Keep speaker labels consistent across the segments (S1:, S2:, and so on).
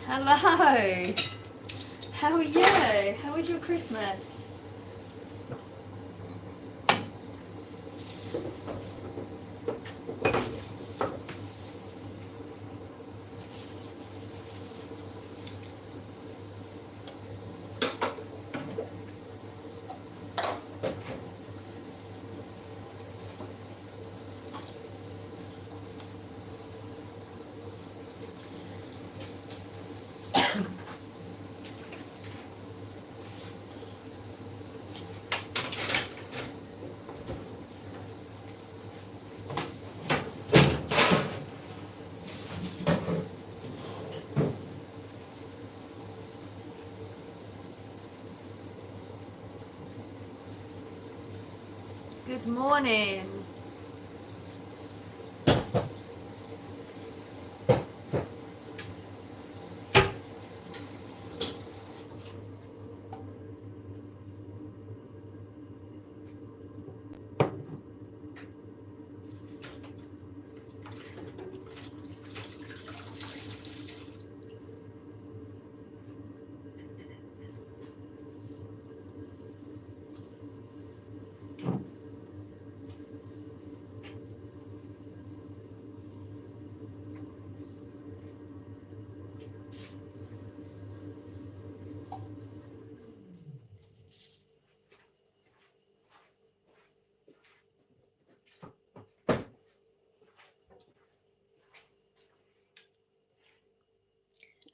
S1: Hello. How are you? How was your Christmas? Good morning.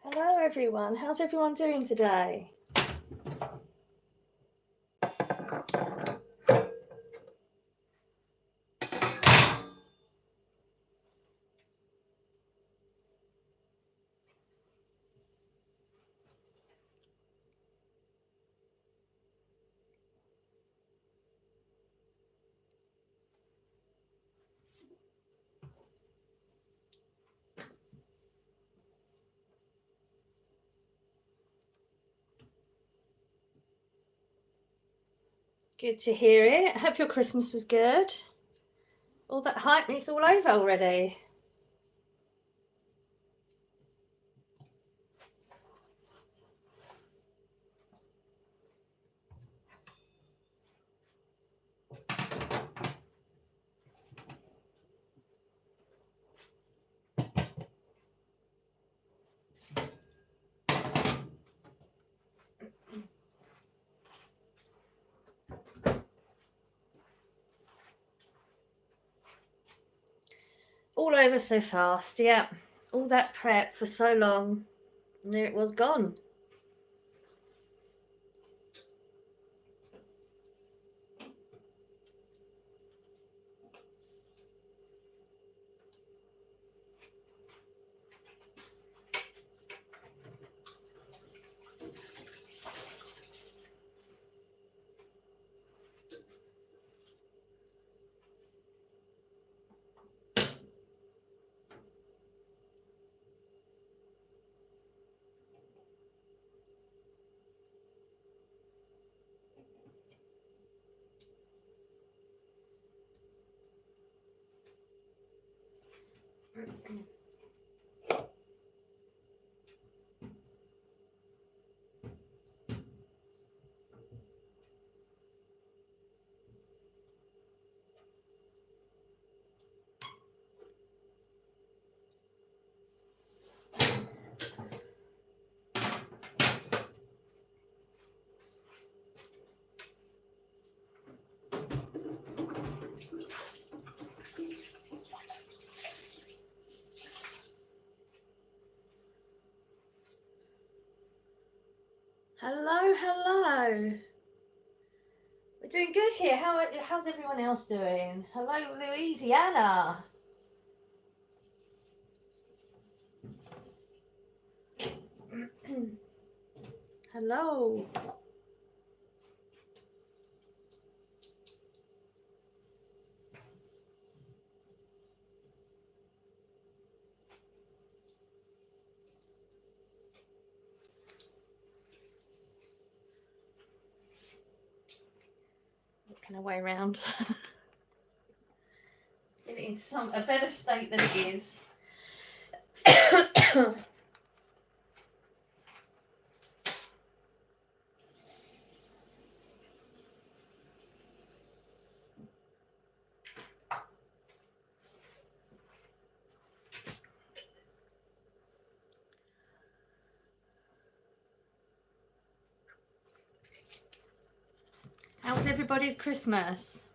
S1: Hello everyone. How's everyone doing today? Good to hear it. I hope your Christmas was good. All that hype, it's all over already. All over so fast, yeah. All that prep for so long, and there it was gone. Hello, hello. We're doing good here. How's everyone else doing? Hello, Louisiana. Hello. Working our way around. Let's get it a better state than it is. How was everybody's Christmas?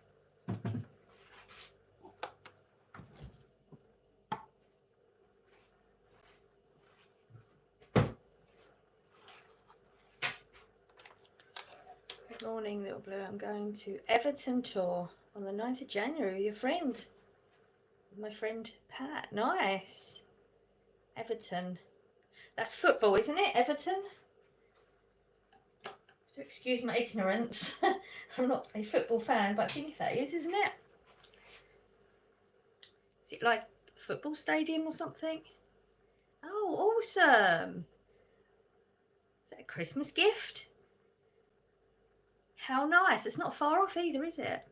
S1: Good morning, Little Blue. I'm going to Everton tour on the 9th of January with your friend. My friend Pat. Nice. Everton. That's football, isn't it? Everton? To excuse my ignorance. I'm not a football fan, but I think that is, isn't it? Is it like a football stadium or something? Oh, awesome. Is that a Christmas gift? How nice. It's not far off either, is it?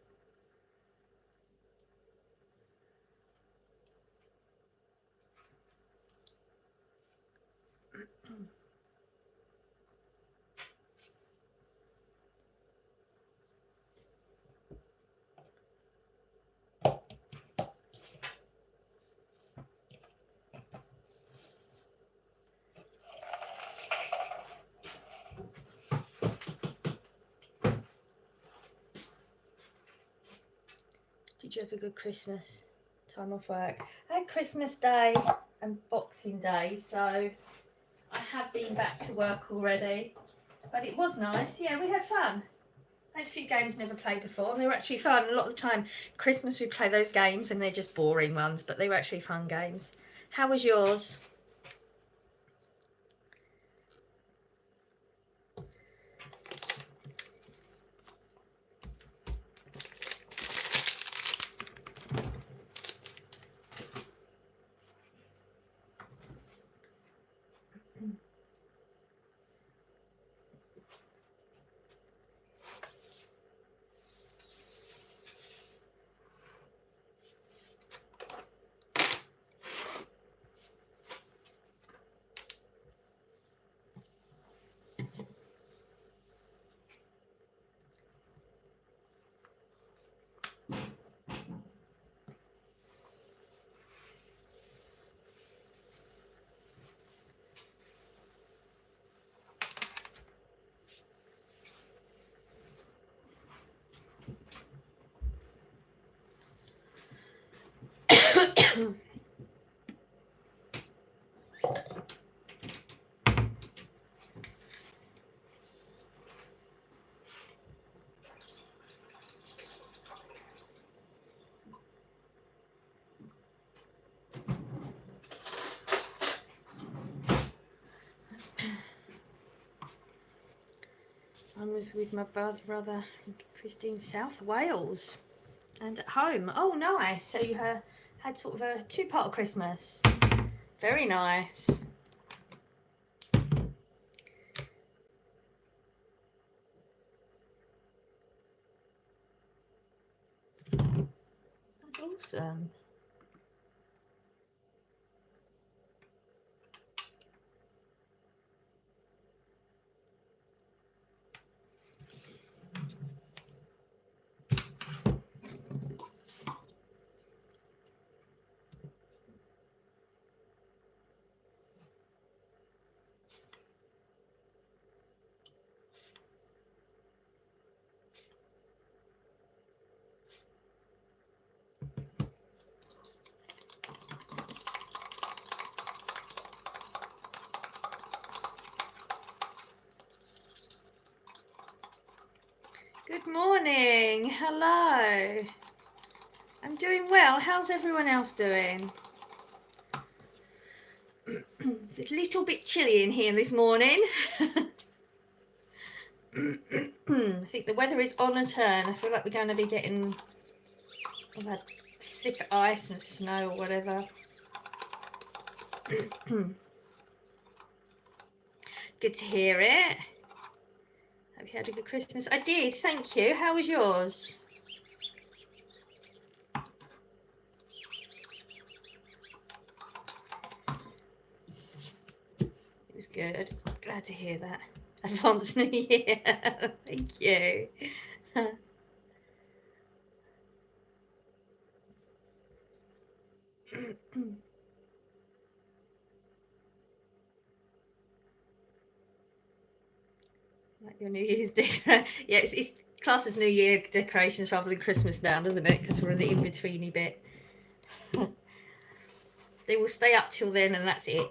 S1: Did you have a good Christmas? Time off work. I had Christmas Day and Boxing Day, so I have been back to work already. But it was nice. Yeah, we had fun. I had a few games never played before, and they were actually fun. A lot of the time, Christmas we play those games, and they're just boring ones, but they were actually fun games. How was yours? I was with my brother Christine, South Wales, and at home. Oh, nice. So you had sort of a two-part Christmas. Very nice. That's awesome. Good morning. Hello. I'm doing well. How's everyone else doing? It's a little bit chilly in here this morning. I think the weather is on a turn. I feel like we're going to be getting all that thick ice and snow or whatever. Good to hear it. Hope you had a good Christmas. I did, thank you. How was yours? good. Glad to hear that. Advanced New Year. Thank you. Like your New Year's decoration. Yeah, it's classed as New Year decorations rather than Christmas now, doesn't it? Because we're in the in-betweeny bit. They will stay up till then, and that's it.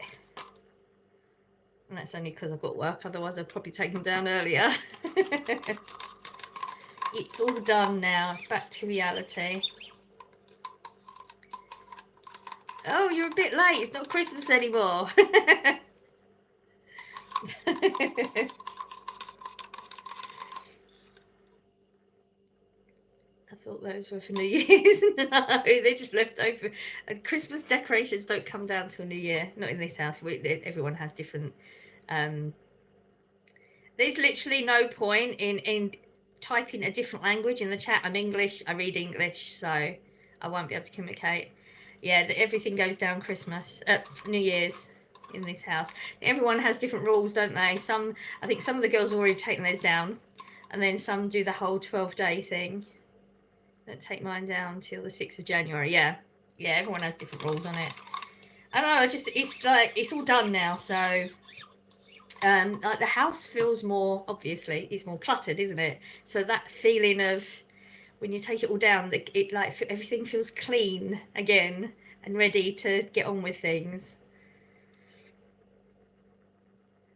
S1: And that's only because I've got work. Otherwise, I'd probably take them down earlier. It's all done now. Back to reality. Oh, you're a bit late. It's not Christmas anymore. I thought those were for New Year's. No, they're just left over. And Christmas decorations don't come down till New Year. Not in this house. Everyone has different. There's literally no point in typing a different language in the chat. I'm English. I read English, so I won't be able to communicate. Yeah, everything goes down Christmas, New Year's in this house. Everyone has different rules, don't they? I think some of the girls have already taken theirs down, and then some do the whole 12-day thing. Don't take mine down till the 6th of January. Yeah, everyone has different rules on it. I don't know, it's like, it's all done now, so like the house feels more, obviously, it's more cluttered, isn't it? So that feeling of when you take it all down, it like everything feels clean again and ready to get on with things.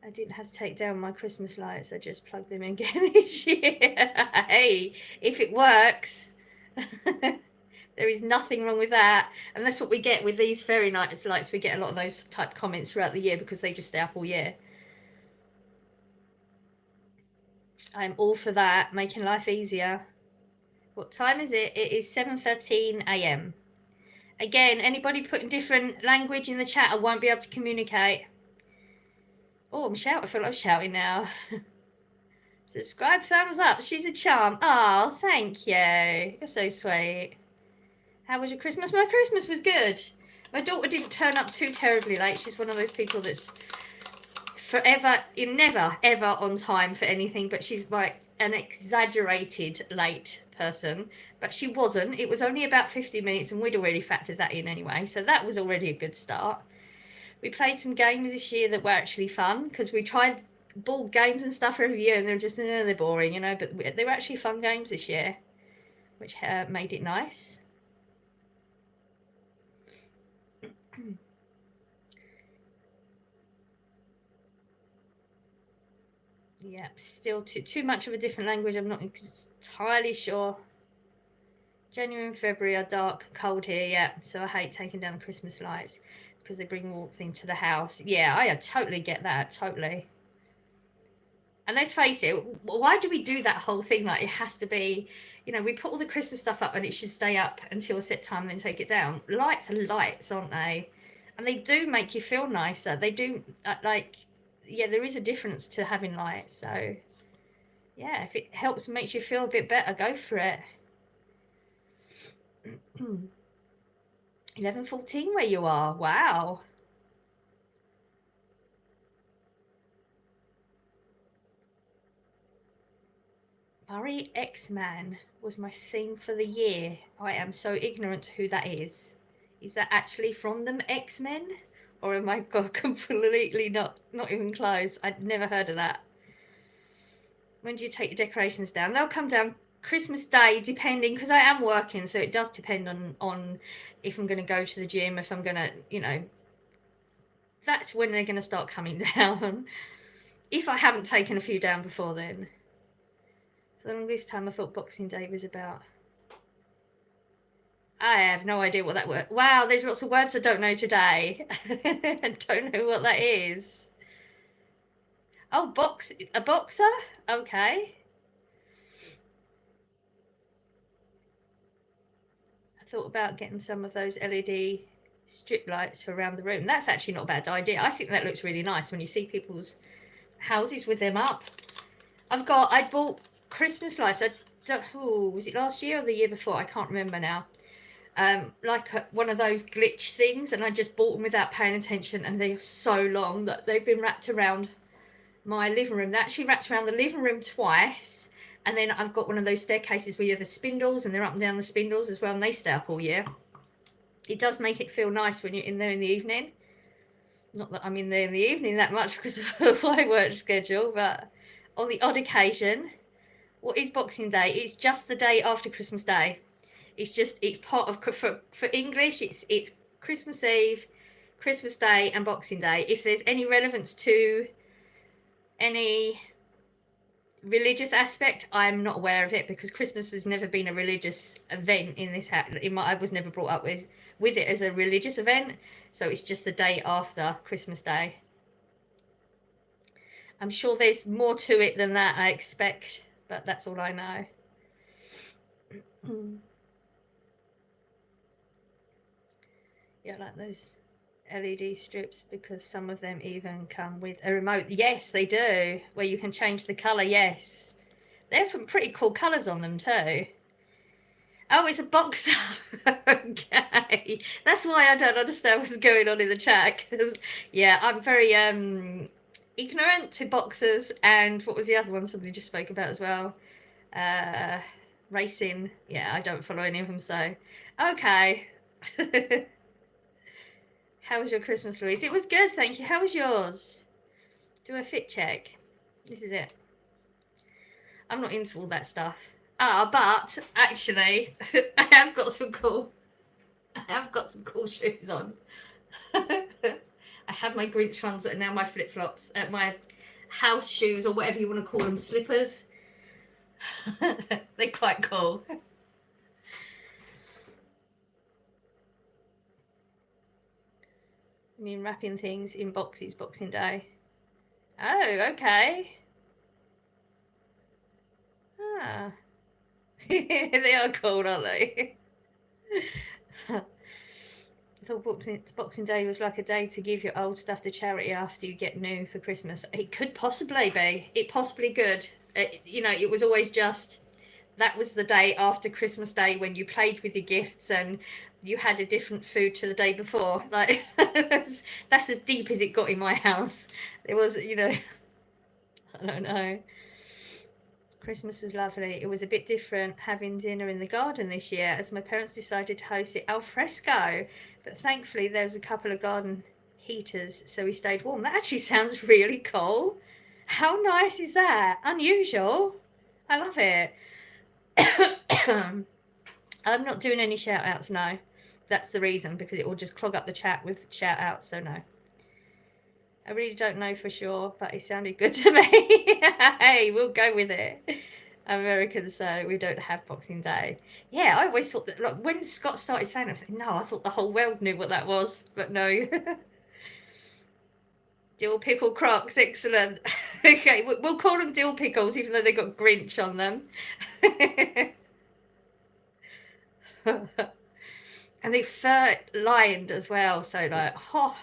S1: I didn't have to take down my Christmas lights. I just plugged them in again this year. Hey, if it works, there is nothing wrong with that. And that's what we get with these fairy night lights. We get a lot of those type comments throughout the year because they just stay up all year. I'm all for that, making life easier. What time is it? It is 7:13 a.m. Again, anybody putting different language in the chat, I won't be able to communicate. Oh, I'm shouting. I feel like I'm shouting now. Subscribe, thumbs up. She's a charm. Oh, thank you. You're so sweet. How was your Christmas? My Christmas was good. My daughter didn't turn up too terribly late. She's one of those people that's forever, never, ever on time for anything, but she's like an exaggerated late person. But she wasn't. It was only about 50 minutes, and we'd already factored that in anyway, so that was already a good start. We played some games this year that were actually fun, because we tried board games and stuff every year, and they're just, they're boring, you know, but they were actually fun games this year, which made it nice. Yeah, still too much of a different language. I'm not entirely sure. January and February are dark, cold here, yeah. So I hate taking down the Christmas lights because they bring warmth into the house. Yeah, I totally get that, totally. And let's face it, why do we do that whole thing? Like, it has to be, you know, we put all the Christmas stuff up and it should stay up until a set time and then take it down. Lights are lights, aren't they? And they do make you feel nicer. They do, like, yeah, there is a difference to having lights. So, yeah, if it helps, makes you feel a bit better, go for it. 11:14 where you are. Wow. Murray X-Man was my theme for the year. I am so ignorant to who that is. Is that actually from them X-Men? Or am I completely not even close? I'd never heard of that. When do you take your decorations down? They'll come down Christmas Day, depending, because I am working, so it does depend on if I'm going to go to the gym, if I'm going to, you know, that's when they're going to start coming down. If I haven't taken a few down before then. For the longest time, I thought Boxing Day was about... I have no idea what that word... Wow, there's lots of words I don't know today. I don't know what that is. Oh, a boxer? Okay. I thought about getting some of those LED strip lights for around the room. That's actually not a bad idea. I think that looks really nice when you see people's houses with them up. I bought Christmas lights. Was it last year or the year before? I can't remember now. like one of those glitch things, and I just bought them without paying attention, and they're so long that they've been wrapped around my living room. They're actually wrapped around the living room twice, and then I've got one of those staircases where you have the spindles, and they're up and down the spindles as well, and they stay up all year. It does make it feel nice when you're in there in the evening. Not that I'm in there in the evening that much because of my work schedule, but on the odd occasion. What is Boxing Day? It's just the day after Christmas Day. It's part of, for English, it's Christmas Eve, Christmas Day and Boxing Day. If there's any relevance to any religious aspect, I'm not aware of it, because Christmas has never been a religious event in this house. I was never brought up with it as a religious event, so it's just the day after Christmas Day. I'm sure there's more to it than that, I expect, but that's all I know. Yeah, like those LED strips, because some of them even come with a remote. Yes, they do, where you can change the colour. Yes, they're from pretty cool colours on them too. Oh, it's a boxer. Okay, that's why I don't understand what's going on in the chat, because yeah, I'm very ignorant to boxers, and what was the other one somebody just spoke about as well? Racing. Yeah, I don't follow any of them, so okay. How was your Christmas, Louise? It was good, thank you. How was yours? Do a fit check. This is it. I'm not into all that stuff. But actually, I have got some cool shoes on. I have my Grinch ones that are now my flip-flops, my house shoes, or whatever you want to call them, slippers. They're quite cool. I mean, wrapping things in boxes, Boxing Day. Oh, okay. Ah. They are cool, aren't they? I thought Boxing Day was like a day to give your old stuff to charity after you get new for Christmas. It could possibly be. It possibly could. You know, it was always just, that was the day after Christmas Day when you played with your gifts and you had a different food to the day before. Like, that's as deep as it got in my house. It was, you know, I don't know. Christmas was lovely. It was a bit different having dinner in the garden this year, as my parents decided to host it al fresco. But thankfully there was a couple of garden heaters, so we stayed warm. That actually sounds really cool. How nice is that? Unusual. I love it. I'm not doing any shout outs, no. That's the reason, because it will just clog up the chat with shout outs, so no. I really don't know for sure, but it sounded good to me. Hey, we'll go with it. Americans, so we don't have Boxing Day. Yeah, I always thought that, like, when Scott started saying it, I thought the whole world knew what that was, but no. Dill pickle Crocs, excellent. Okay, we'll call them dill pickles, even though they got Grinch on them. And they fur lined as well, so like, oh,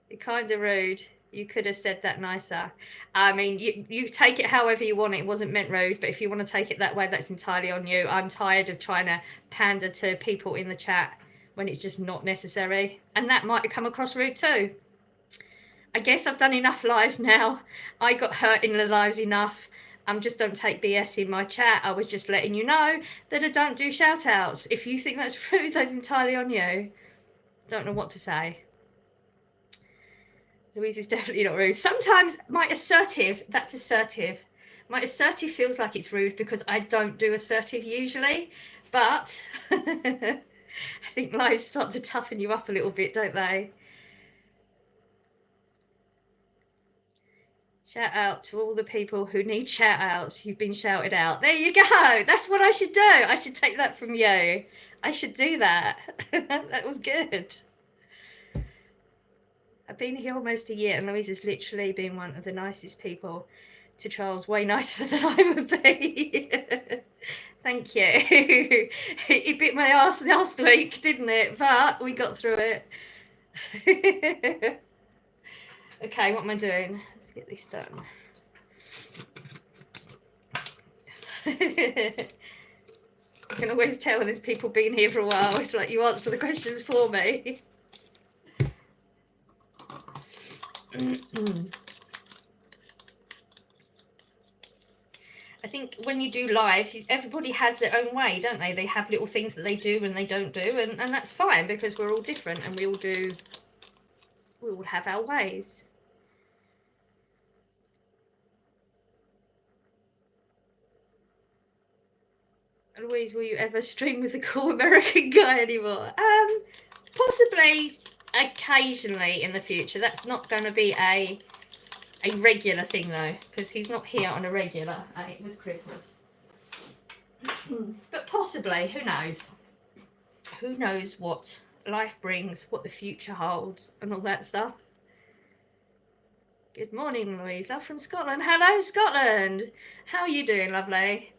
S1: you're kind of rude. You could have said that nicer. I mean, you take it however you want. It wasn't meant rude, but if you want to take it that way, that's entirely on you. I'm tired of trying to pander to people in the chat when it's just not necessary, and that might come across rude too. I guess I've done enough lives now. I got hurt in the lives enough. Just don't take BS in my chat. I was just letting you know that I don't do shout outs. If you think that's rude, that's entirely on you. Don't know what to say. Louise is definitely not rude. Sometimes my assertive, that's assertive. My assertive feels like it's rude because I don't do assertive usually. But I think lives start to toughen you up a little bit, don't they? Shout out to all the people who need shout outs. You've been shouted out. There you go. That's what I should do. I should take that from you. I should do that. That was good. I've been here almost a year, and Louise has literally been one of the nicest people to Charles. Way nicer than I would be. Thank you. It bit my ass last week, didn't it? But we got through it. Okay, what am I doing? Let's get this done. I can always tell there's people been here for a while. It's like you answer the questions for me. I think when you do live, everybody has their own way, don't they? They have little things that they do and they don't do, and that's fine because we're all different and we all have our ways. Louise, will you ever stream with the cool American guy anymore? Possibly occasionally in the future. That's not going to be a regular thing though, because he's not here on a regular, and it was Christmas. But possibly, who knows? Who knows what life brings, what the future holds, and all that stuff. Good morning, Louise. Love from Scotland. Hello, Scotland. How are you doing, lovely?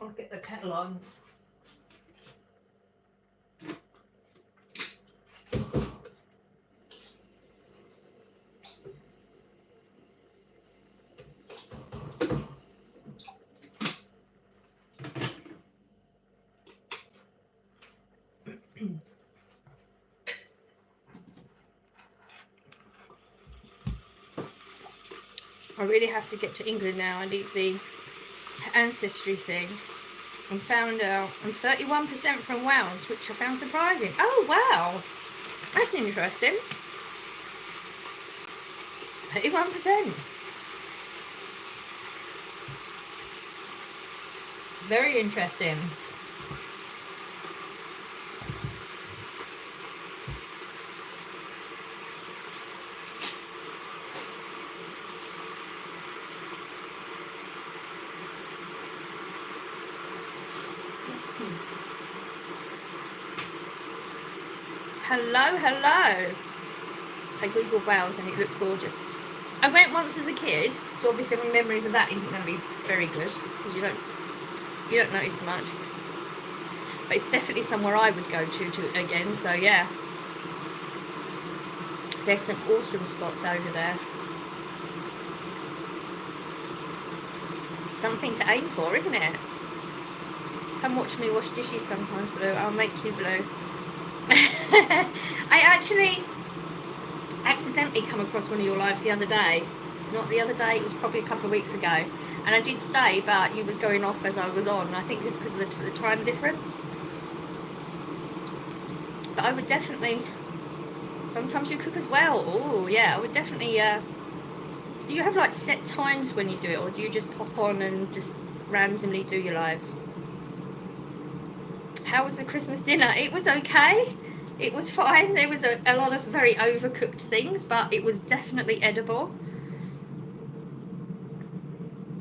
S1: I'll get the kettle on. I really have to get to England now. I need the ancestry thing. And found out I'm 31% from Wales, which I found surprising. Oh, wow. That's interesting. 31%. Very interesting. Hello, hello. I googled Wales and it looks gorgeous. I went once as a kid, so obviously my memories of that isn't going to be very good because you don't notice much. But it's definitely somewhere I would go to again. So yeah, there's some awesome spots over there. Something to aim for, isn't it? Come watch me wash dishes sometimes, Blue. I'll make you Blue. I actually accidentally come across one of your lives the other day. Not the other day, it was probably a couple of weeks ago. And I did stay, but you was going off as I was on. I think it's because of the time difference. But I would definitely... Sometimes you cook as well. Oh, yeah, I would definitely... Do you have, like, set times when you do it? Or do you just pop on and just randomly do your lives? How was the Christmas dinner? It was okay. It was fine. There was a lot of very overcooked things, but it was definitely edible.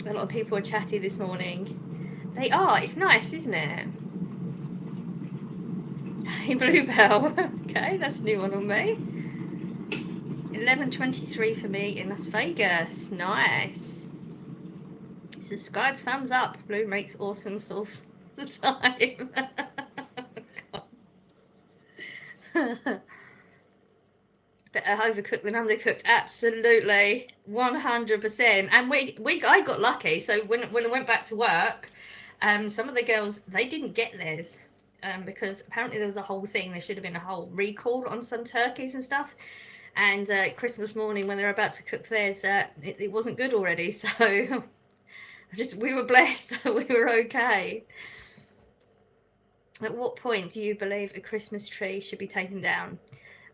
S1: A lot of people are chatty this morning. They are. It's nice, isn't it? Hey, Bluebell. Okay, that's a new one on me. 11:23 for me in Las Vegas. Nice. Subscribe, thumbs up. Blue makes awesome sauce all the time. Better overcooked than undercooked, absolutely, 100%. And I got lucky. So when I went back to work, some of the girls, they didn't get theirs, because apparently there was a whole thing. There should have been a whole recall on some turkeys and stuff. And Christmas morning when they were about to cook theirs, it wasn't good already. So we were blessed that we were okay. At what point do you believe a Christmas tree should be taken down?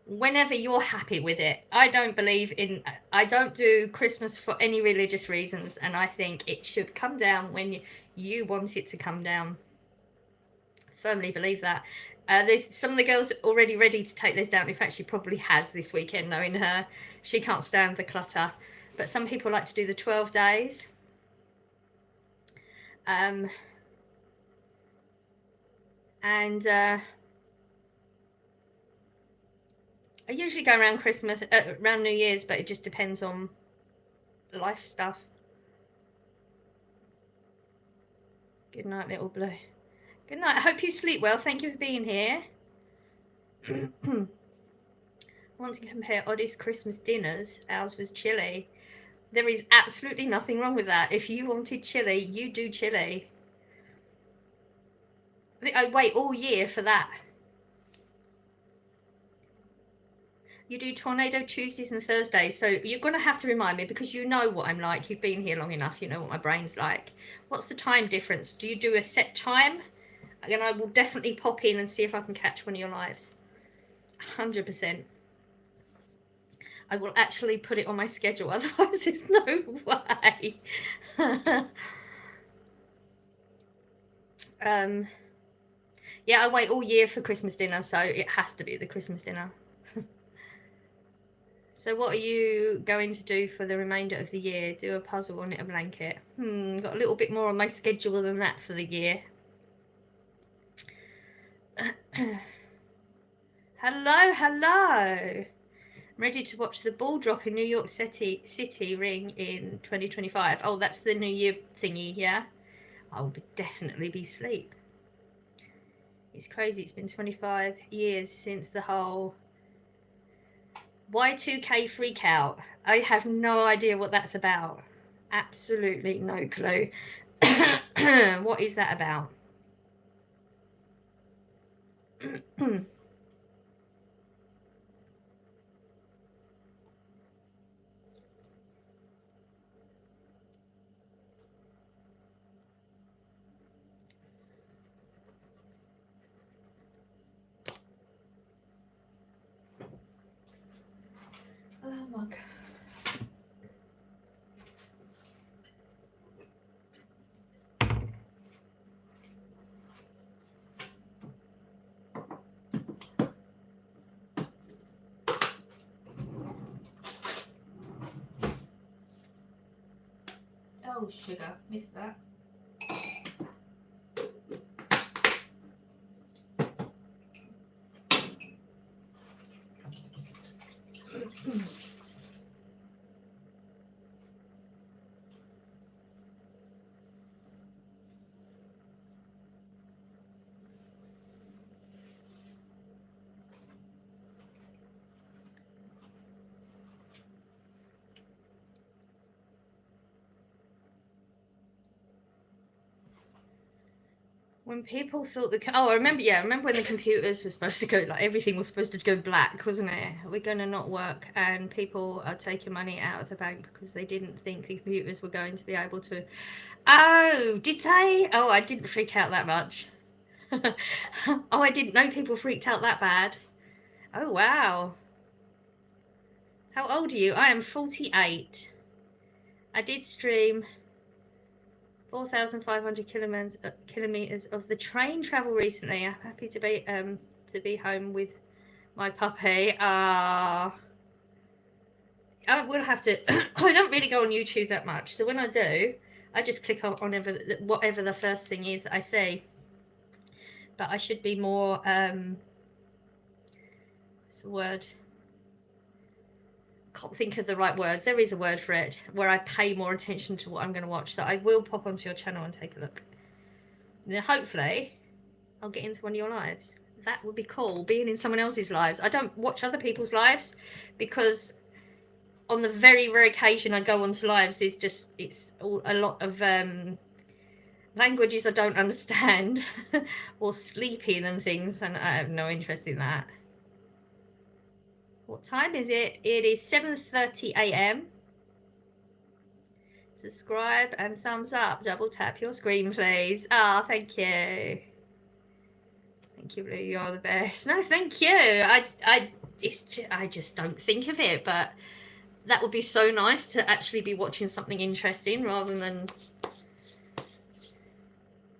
S1: Whenever you're happy with it. I don't do Christmas for any religious reasons, and I think it should come down when you want it to come down. Firmly believe that. There's some of the girls already ready to take this down. In fact, she probably has this weekend, knowing her. She can't stand the clutter. But some people like to do the 12 days. I usually go around Christmas, around New Year's, but it just depends on life stuff. Good night, little Blue. Good night. I hope you sleep well. Thank you for being here. I want to compare Oddie's Christmas dinners. Ours was chili. There is absolutely nothing wrong with that. If you wanted chili, you do chili. I wait all year for that. You do Tornado Tuesdays and Thursdays, so you're going to have to remind me, because you know what I'm like. You've been here long enough. You know what my brain's like. What's the time difference? Do you do a set time? And I will definitely pop in and see if I can catch one of your lives. 100%. I will actually put it on my schedule, otherwise there's no way. Yeah, I wait all year for Christmas dinner, so it has to be the Christmas dinner. So what are you going to do for the remainder of the year? Do a puzzle or knit a blanket? Got a little bit more on my schedule than that for the year. Hello. I'm ready to watch the ball drop in New York City ring in 2025. Oh, that's the New Year thingy, yeah? I'll definitely be asleep. It's crazy. It's been 25 years since the whole Y2K freak out. I have no idea what that's about. Absolutely no clue. What is that about? Oh my God. Oh, sugar, missed that. When people thought I remember when the computers were supposed to go, like everything was supposed to go black, wasn't it? We're going to not work, and people are taking money out of the bank because they didn't think the computers were going to be able to. Oh, did they? Oh, I didn't freak out that much. Oh, I didn't know people freaked out that bad. Oh, wow. How old are you? I am 48. I did stream 4,500 kilometers of the train travel recently. I'm happy to be home with my puppy. I will have to. I don't really go on YouTube that much, so when I do, I just click on whatever the first thing is that I see. But I should be more. What's the word? Can't think of the right word. There is a word for it, where I pay more attention to what I'm going to watch. So I will pop onto your channel and take a look. Then hopefully I'll get into one of your lives. That would be cool, being in someone else's lives. I don't watch other people's lives because on the very rare occasion I go onto lives, it's all a lot of languages I don't understand or sleeping and things, and I have no interest in that. What time is it? It is 7:30 a.m. Subscribe and thumbs up. Double tap your screen, please. Ah, oh, thank you. Thank you, Blue. You're the best. No, thank you. I just don't think of it, but that would be so nice to actually be watching something interesting rather than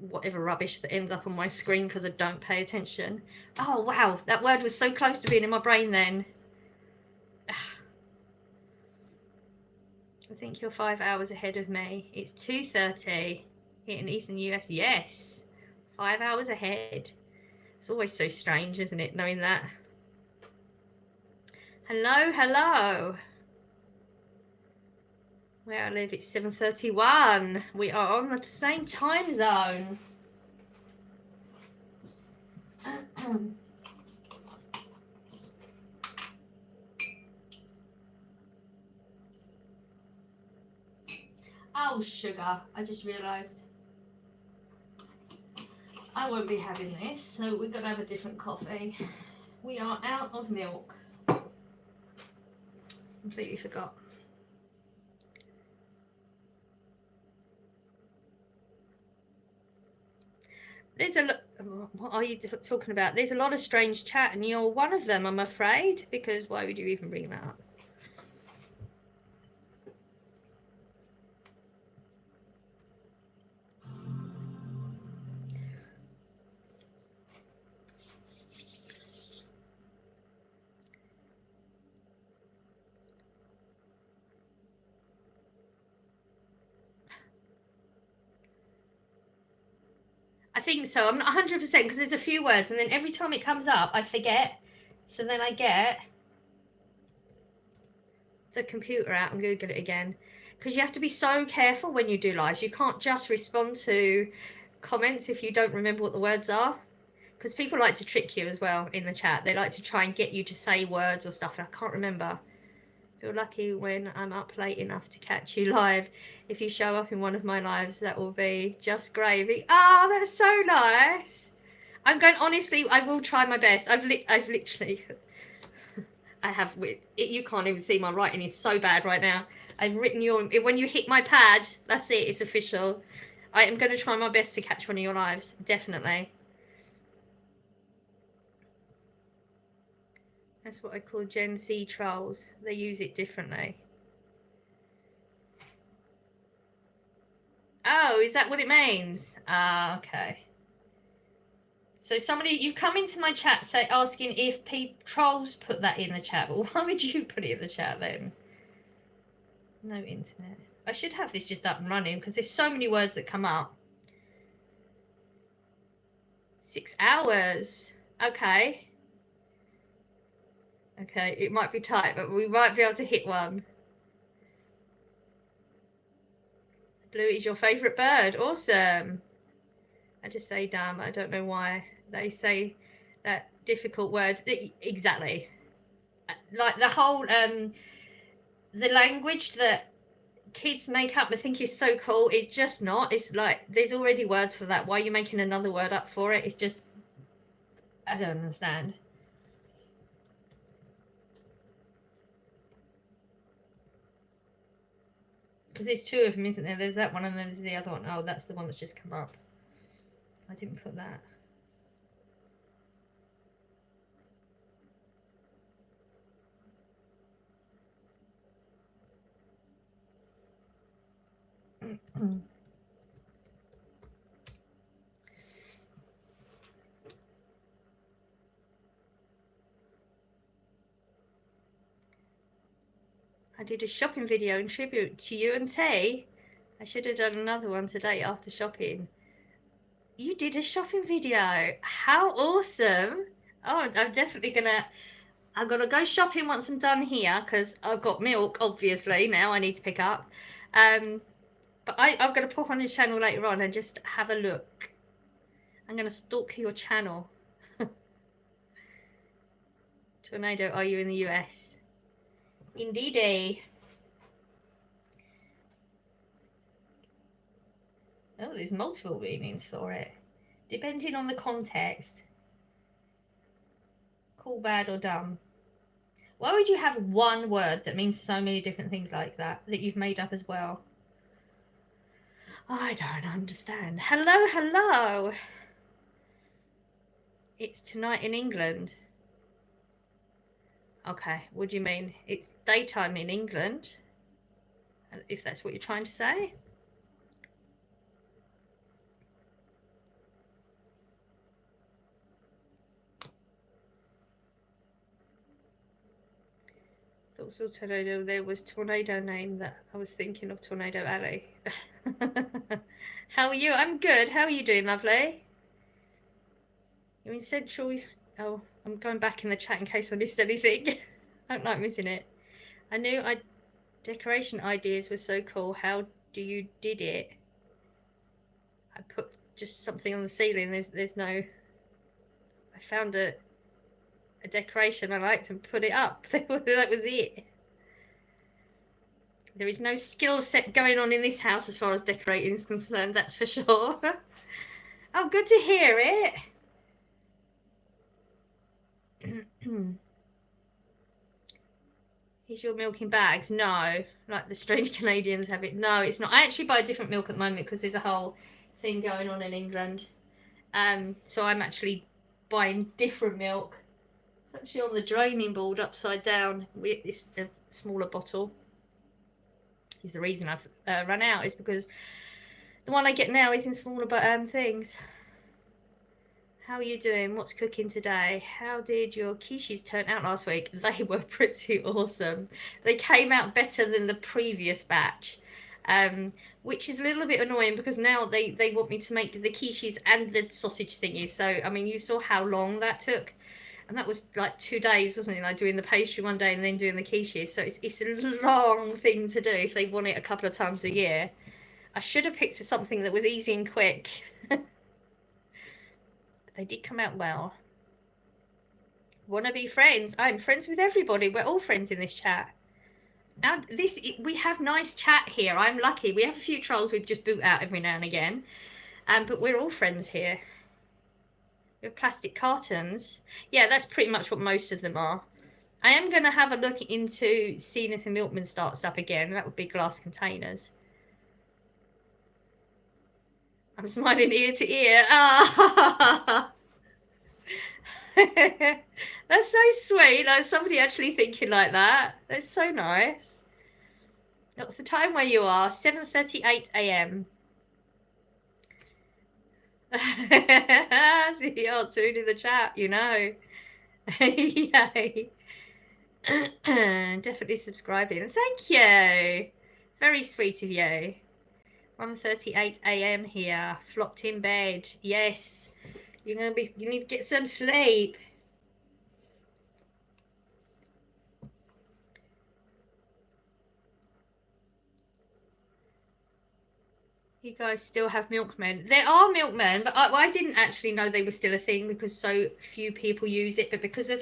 S1: whatever rubbish that ends up on my screen because I don't pay attention. Oh, wow. That word was so close to being in my brain then. I think you're 5 hours ahead of me. It's 2:30 here in Eastern US. Yes, 5 hours ahead. It's always so strange, isn't it, knowing that? Hello. Where I live, it's 7:31. We are on the same time zone. Oh, sugar. I just realised I won't be having this, so we've got to have a different coffee. We are out of milk. Completely forgot. There's a lot. What are you talking about? There's a lot of strange chat, and you're one of them, I'm afraid, because why would you even bring that up? I think so. I'm not 100% because there's a few words, and then every time it comes up, I forget. So then I get the computer out and Google it again. Because you have to be so careful when you do lives. You can't just respond to comments if you don't remember what the words are. Because people like to trick you as well in the chat. They like to try and get you to say words or stuff, and I can't remember. Feel lucky when I'm up late enough to catch you live. If you show up in one of my lives, that will be just gravy. Oh, that's so nice. I'm going, honestly, I will try my best. I've literally, I have, you can't even see my writing is so bad right now. I've written when you hit my pad, that's it, it's official. I am going to try my best to catch one of your lives, definitely. That's what I call Gen Z trolls. They use it differently. Oh, is that what it means? Ah, okay. So somebody, you've come into my chat asking if trolls put that in the chat. Well, why would you put it in the chat then? No internet. I should have this just up and running because there's so many words that come up. 6 hours. Okay. Okay, it might be tight, but we might be able to hit one. Blue is your favourite bird. Awesome. I just say damn. I don't know why they say that difficult word. Exactly. Like the whole the language that kids make up and think is so cool is just not. It's like there's already words for that. Why are you making another word up for it? It's just, I don't understand. Because there's two of them, isn't there? There's that one and then there's the other one. Oh, that's the one that's just come up. I didn't put that. I did a shopping video in tribute to you and Tay. I should have done another one today after shopping. You did a shopping video. How awesome. Oh, I'm definitely gonna... I've got to go shopping once I'm done here because I've got milk, obviously, now I need to pick up. But I'm going to pop on your channel later on and just have a look. I'm going to stalk your channel. Tornado, are you in the US? Indeedy. Oh, there's multiple meanings for it. Depending on the context. Cool, bad, or dumb. Why would you have one word that means so many different things like that you've made up as well? I don't understand. Hello, hello. It's tonight in England. Okay, what do you mean? It's daytime in England, if that's what you're trying to say. Thoughts of tornado. There was tornado name that I was thinking of, Tornado Alley. How are you? I'm good. How are you doing, lovely? You're in Central. Oh, I'm going back in the chat in case I missed anything. I don't like missing it. I knew decoration ideas were so cool. How do you did it? I put just something on the ceiling. There's no... I found a decoration I liked and put it up. That was it. There is no skill set going on in this house as far as decorating is concerned, that's for sure. Oh, good to hear it. Is your milk in bags? No, like the strange Canadians have it. No, it's not. I actually buy different milk at the moment because there's a whole thing going on in England. So I'm actually buying different milk. It's actually on the draining board upside down. It's a smaller bottle. Is the reason I've run out is because the one I get now is in smaller things. How are you doing? What's cooking today? How did your quiches turn out last week? They were pretty awesome. They came out better than the previous batch, which is a little bit annoying because now they want me to make the quiches and the sausage thingies. So, I mean, you saw how long that took. And that was like 2 days, wasn't it? Like doing the pastry one day and then doing the quiches. So it's a long thing to do if they want it a couple of times a year. I should have picked something that was easy and quick. But they did come out well. Wanna be friends? I'm friends with everybody. We're all friends in this chat. Now, we have nice chat here. I'm lucky. We have a few trolls we just boot out every now and again. But we're all friends here. With plastic cartons. Yeah, that's pretty much what most of them are. I am going to have a look into seeing if the Milkman starts up again. That would be glass containers. I'm smiling ear to ear. Ah, that's so sweet. Like somebody actually thinking like that. That's so nice. What's the time where you are? 7:38 a.m. See, you're tuned in the chat, you know. Yay. Definitely subscribing. Thank you. Very sweet of you. 1:38 a.m. here. Flopped in bed. Yes. You need to get some sleep. You guys still have milkmen. There are milkmen, but I didn't actually know they were still a thing because so few people use it. But because of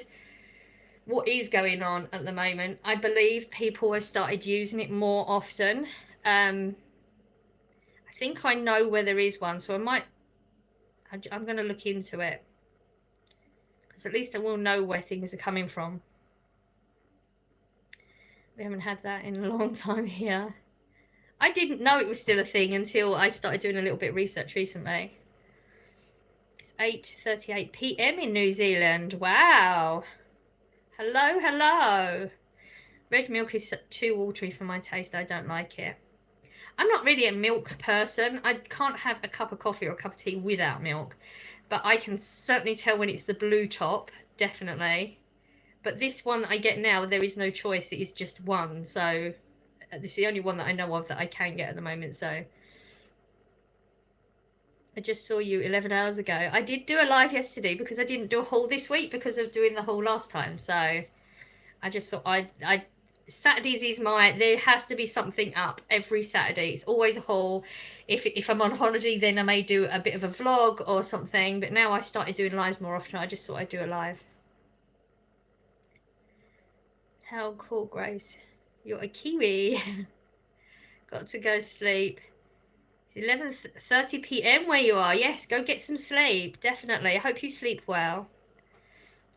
S1: what is going on at the moment, I believe people have started using it more often. I think I know where there is one, so I'm going to look into it. Because at least I will know where things are coming from. We haven't had that in a long time here. I didn't know it was still a thing until I started doing a little bit of research recently. It's 8:38 p.m. in New Zealand. Wow. Hello, hello. Red milk is too watery for my taste. I don't like it. I'm not really a milk person. I can't have a cup of coffee or a cup of tea without milk. But I can certainly tell when it's the blue top, definitely. But this one that I get now, there is no choice. It is just one. So this is the only one that I know of that I can get at the moment. So I just saw you 11 hours ago. I did do a live yesterday because I didn't do a haul this week because of doing the haul last time. So I just thought Saturdays is there has to be something up every Saturday. It's always a haul. If I'm on holiday, then I may do a bit of a vlog or something. But now I started doing lives more often. I just thought I'd do a live. How cool, Grace. You're a Kiwi. Got to go sleep. It's 11:30 p.m. where you are. Yes, go get some sleep. Definitely. I hope you sleep well.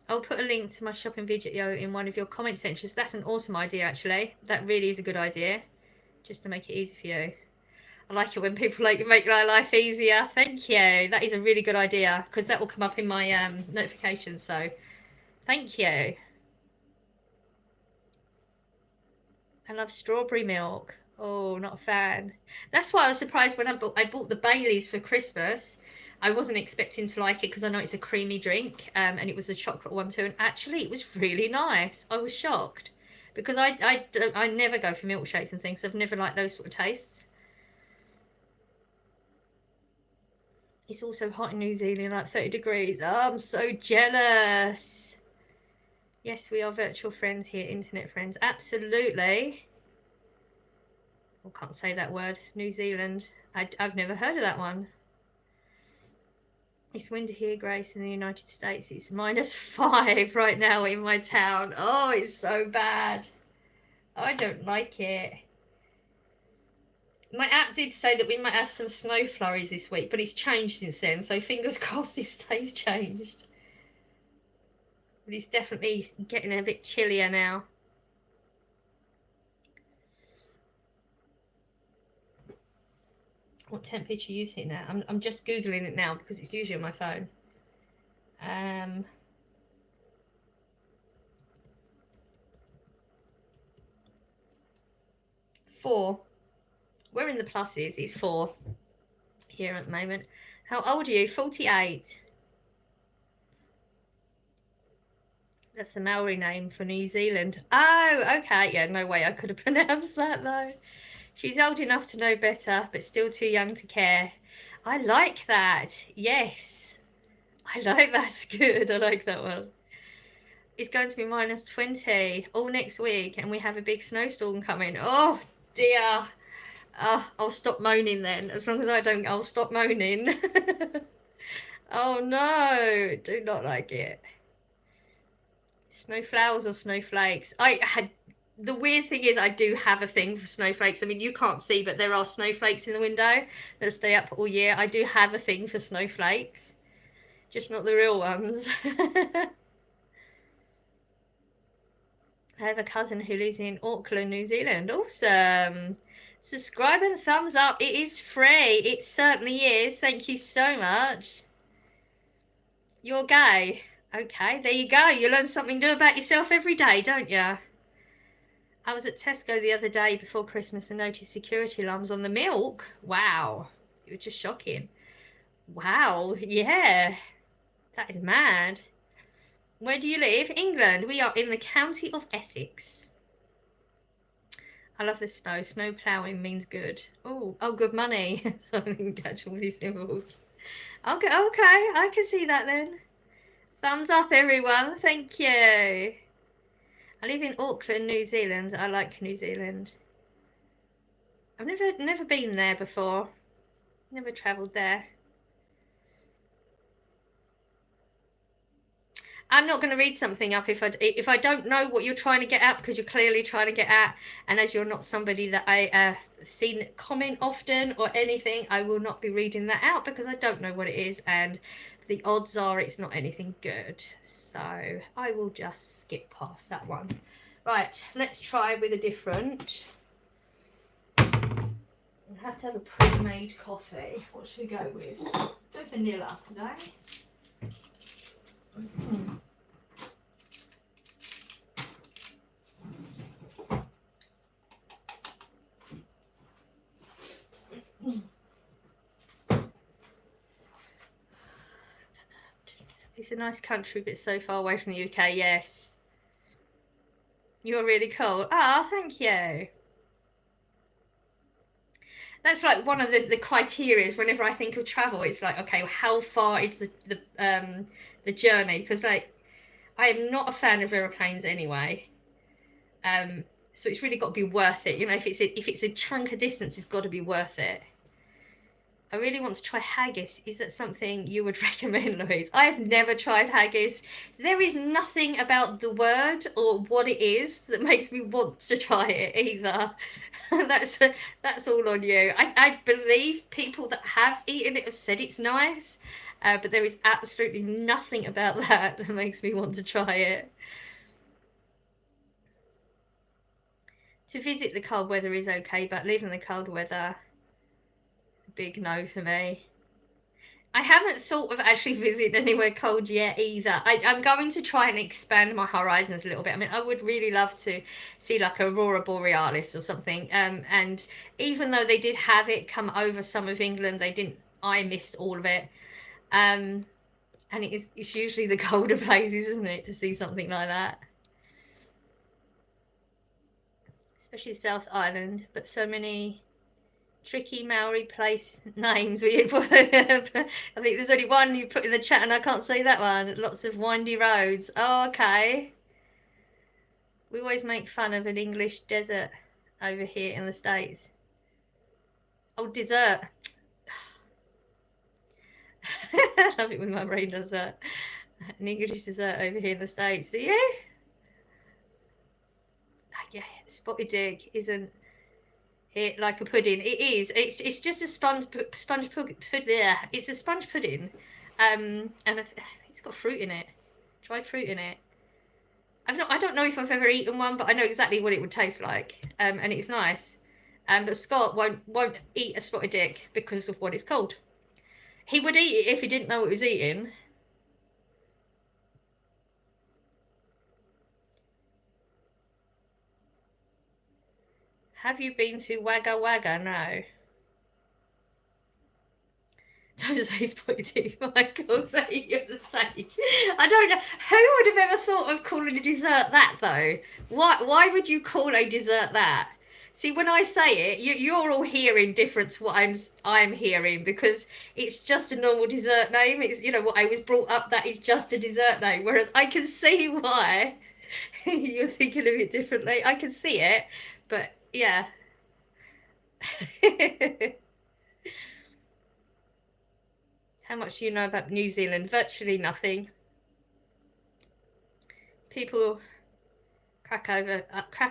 S1: I'll put a link to my shopping video in one of your comment sections. That's an awesome idea, actually. That really is a good idea. Just to make it easy for you. I like it when people make my life easier. Thank you. That is a really good idea because that will come up in my notifications. So, thank you. I love strawberry milk. Oh, not a fan. That's why I was surprised when I bought the Baileys for Christmas. I wasn't expecting to like it because I know it's a creamy drink, and it was the chocolate one too. And actually, it was really nice. I was shocked because I never go for milkshakes and things. I've never liked those sort of tastes. It's also hot in New Zealand, like 30 degrees. Oh, I'm so jealous. Yes, we are virtual friends here, internet friends. Absolutely. I can't say that word. New Zealand. I've never heard of that one. It's winter here, Grace, in the United States. It's -5 right now in my town. Oh, it's so bad. I don't like it. My app did say that we might have some snow flurries this week, but it's changed since then, so fingers crossed it stays changed. But it's definitely getting a bit chillier now. What temperature are you sitting at? I'm just Googling it now because it's usually on my phone. 4. We're in the pluses. It's 4 here at the moment. How old are you? 48. That's the Maori name for New Zealand. Oh, okay. Yeah, no way I could have pronounced that though. She's old enough to know better, but still too young to care. I like that. Yes. I like that's good. I like that one. It's going to be -20 all next week, and we have a big snowstorm coming. Oh dear. I'll stop moaning then. As long as I don't, I'll stop moaning. Oh no, do not like it. Snowflowers or snowflakes? The weird thing is I do have a thing for snowflakes. I mean, you can't see, but there are snowflakes in the window that stay up all year. I do have a thing for snowflakes, just not the real ones. I have a cousin who lives in Auckland, New Zealand. Awesome. Subscribe and thumbs up. It is free. It certainly is. Thank you so much. You're gay. Okay, there you go. You learn something new about yourself every day, don't you? I was at Tesco the other day before Christmas and noticed security alarms on the milk. Wow. It was just shocking. Wow, yeah. That is mad. Where do you live? England. We are in the county of Essex. I love the snow. Snow ploughing means good. Oh, good money. So I didn't catch all these symbols. Okay, I can see that then. Thumbs up, everyone. Thank you. I live in Auckland, New Zealand. I like New Zealand. I've never been there before. Never travelled there. I'm not going to read something up if I don't know what you're trying to get at, because you're clearly trying to get at, and as you're not somebody that I have seen comment often or anything, I will not be reading that out because I don't know what it is, and the odds are it's not anything good. So I will just skip past that one. Right, let's try with a different. I have to have a pre-made coffee. What should we go with? Go vanilla today. It's a nice country, but so far away from the UK. Yes. You're really cool. Ah, thank you. That's like one of the criteria whenever I think of travel. It's like, okay, well, how far is the journey? Because like I am not a fan of aeroplanes anyway. So it's really got to be worth it. You know, if it's a chunk of distance, it's got to be worth it. I really want to try haggis. Is that something you would recommend, Louise? I've never tried haggis. There is nothing about the word or what it is that makes me want to try it either. That's all on you. I believe people that have eaten it have said it's nice, but there is absolutely nothing about that makes me want to try it. To visit the cold weather is okay, but living in the cold weather, big no for me. I haven't thought of actually visiting anywhere cold yet either. I'm going to try and expand my horizons a little bit. I mean, I would really love to see like Aurora Borealis or something. And even though they did have it come over some of England, they didn't. I missed all of it. And it's usually the colder places, isn't it, to see something like that? Especially South Island, but so many tricky Maori place names. I think there's only one you put in the chat and I can't say that one. Lots of windy roads. Oh, okay. We always make fun of an English desert over here in the States. Oh, dessert. I love it when my brain does that. An English dessert over here in the States. Do you? Yeah, spotted egg isn't it like a pudding? It is. It's just a sponge pudding. It's a sponge pudding, and it's got fruit in it, dried fruit in it. I don't know if I've ever eaten one, but I know exactly what it would taste like, and it's nice. But Scott won't eat a spotted egg because of what it's called. He would eat it if he didn't know what he was eating. Have you been to Wagga Wagga? No. Don't say spotted egg, Michael. Say you're the same. I don't know. Who would have ever thought of calling a dessert that, though? Why would you call a dessert that? See, when I say it, you're all hearing different to what I'm hearing, because it's just a normal dessert name. It's, you know, what I was brought up, that is just a dessert name. Whereas I can see why you're thinking of it differently. I can see it, but yeah. How much do you know about New Zealand? Virtually nothing. People crack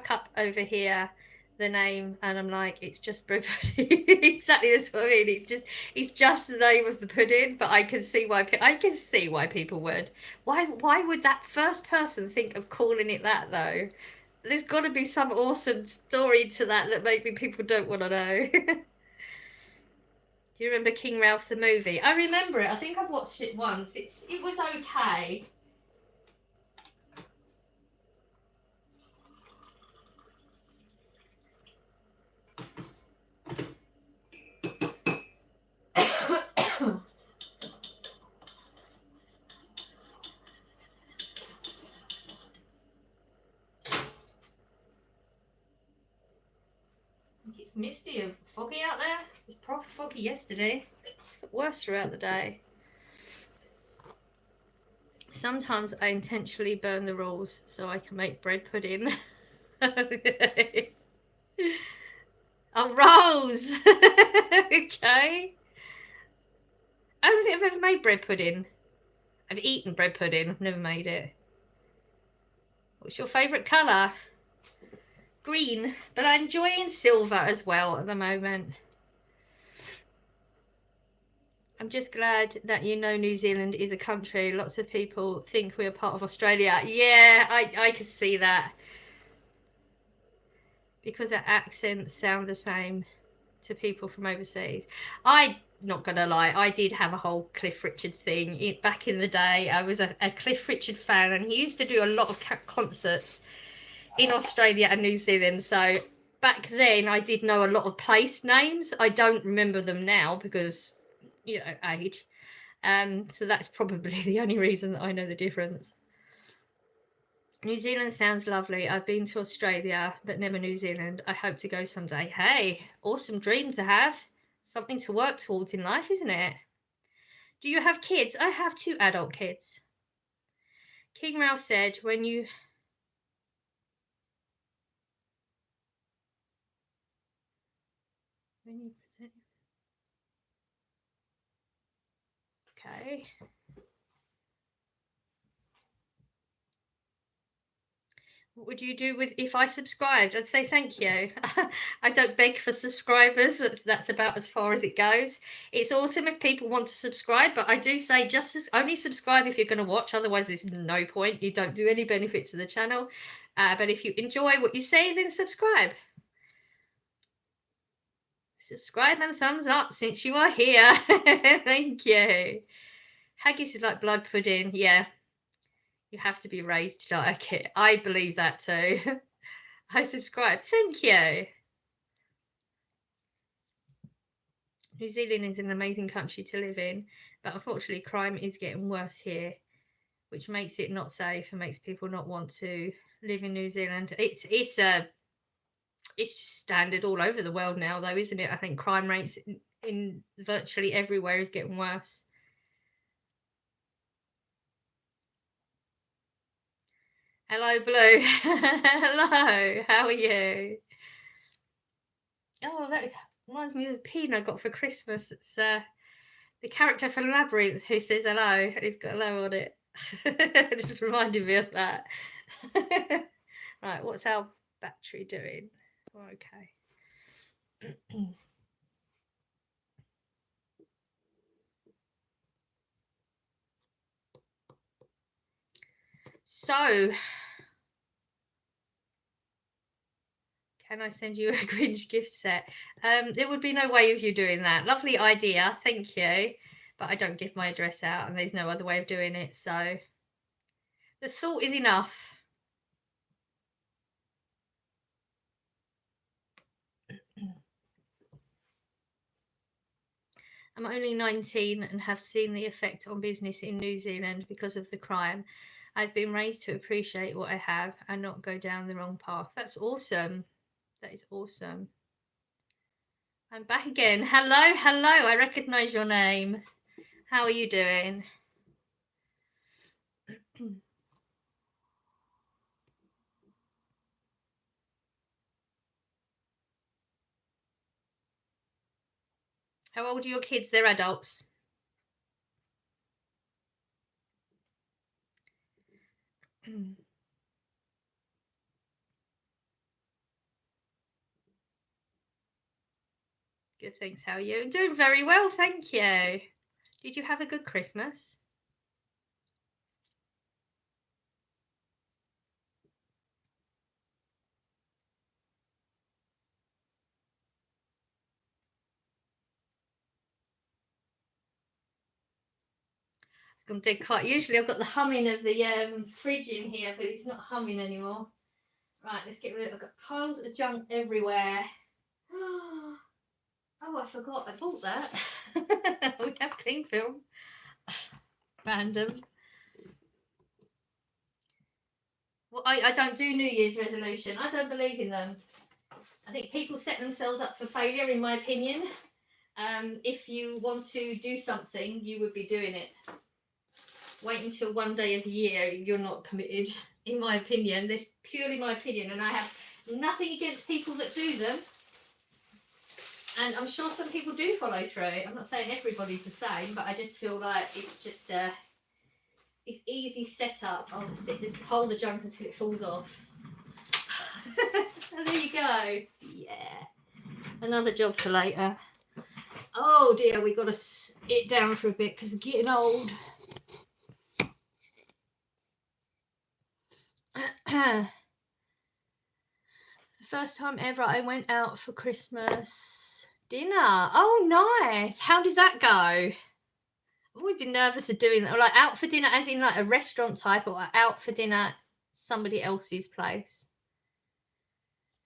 S1: up over here the name, and I'm like, it's just bread pudding. Exactly, that's what I mean. It's just the name of the pudding, but I can see why people would. Why would that first person think of calling it that, though? There's got to be some awesome story to that maybe people don't want to know. Do you remember King Ralph the movie? I remember it. I think I've watched it once. It was okay. It's misty and foggy out there. It was proper foggy yesterday. Worse throughout the day. Sometimes I intentionally burn the rules so I can make bread pudding. Oh, Rose! Okay. I don't think I've ever made bread pudding. I've eaten bread pudding, I've never made it. What's your favourite colour? Green, but I'm enjoying silver as well at the moment. I'm just glad that you know New Zealand is a country. Lots of people think we're part of Australia. Yeah, I can see that. Because our accents sound the same to people from overseas. I'm not gonna lie, I did have a whole Cliff Richard thing back in the day. I was a Cliff Richard fan, and he used to do a lot of concerts in Australia and New Zealand. So back then I did know a lot of place names. I don't remember them now because, you know, age. So that's probably the only reason that I know the difference. New Zealand sounds lovely. I've been to Australia, but never New Zealand. I hope to go someday. Hey, awesome dream to have. Something to work towards in life, isn't it? Do you have kids? I have 2 adult kids. King Ralph said, when you present. Okay. What would you do with if I subscribed? I'd say thank you. I don't beg for subscribers. That's about as far as it goes. It's awesome if people want to subscribe, but I do say only subscribe if you're going to watch. Otherwise, there's no point. You don't do any benefit to the channel. But if you enjoy what you see, then subscribe. Subscribe and thumbs up since you are here. Thank you. Haggis is like blood pudding. Yeah. You have to be raised to like it. I believe that too. I subscribe. Thank you. New Zealand is an amazing country to live in, but unfortunately crime is getting worse here, which makes it not safe and makes people not want to live in New Zealand. It's just standard all over the world now, though, isn't it? I think crime rates in virtually everywhere is getting worse. Hello, Blue. Hello, how are you? Oh, that reminds me of the pin I got for Christmas. It's the The character from Labyrinth who says hello and he's got hello on it. It just reminded me of that. Right, what's our battery doing? Okay. So, can I send you a Grinch gift set? There would be no way of you doing that. Lovely idea, thank you. But I don't give my address out and there's no other way of doing it, so the thought is enough. I'm only 19 and have seen the effect on business in New Zealand because of the crime. I've been raised to appreciate what I have and not go down the wrong path. That's awesome. That is awesome. I'm back again. Hello, hello. I recognise your name. How are you doing? How old are your kids? They're adults. Good, thanks. How are you? I'm doing very well, thank you. Did you have a good Christmas? It's gone dead quiet. Usually I've got the humming of the fridge in here, but it's not humming anymore. Right, let's get rid of it. I've got piles of junk everywhere. Oh, I forgot I bought that. We have cling film. Random. Well, I don't do New Year's resolution. I don't believe in them. I think people set themselves up for failure, in my opinion. If you want to do something, you would be doing it. Wait until one day of the year, you're not committed, in my opinion. This is purely my opinion, and I have nothing against people that do them. And I'm sure some people do follow through. I'm not saying everybody's the same, but I just feel like it's just it's easy setup. I'll just hold the junk until it falls off. And there you go. Yeah. Another job for later. Oh dear, we got to sit it down for a bit because we're getting old. The first time ever I went out for Christmas dinner. Oh, nice. How did that go? I've always been nervous of doing that. Or like out for dinner as in like a restaurant type, or out for dinner at somebody else's place.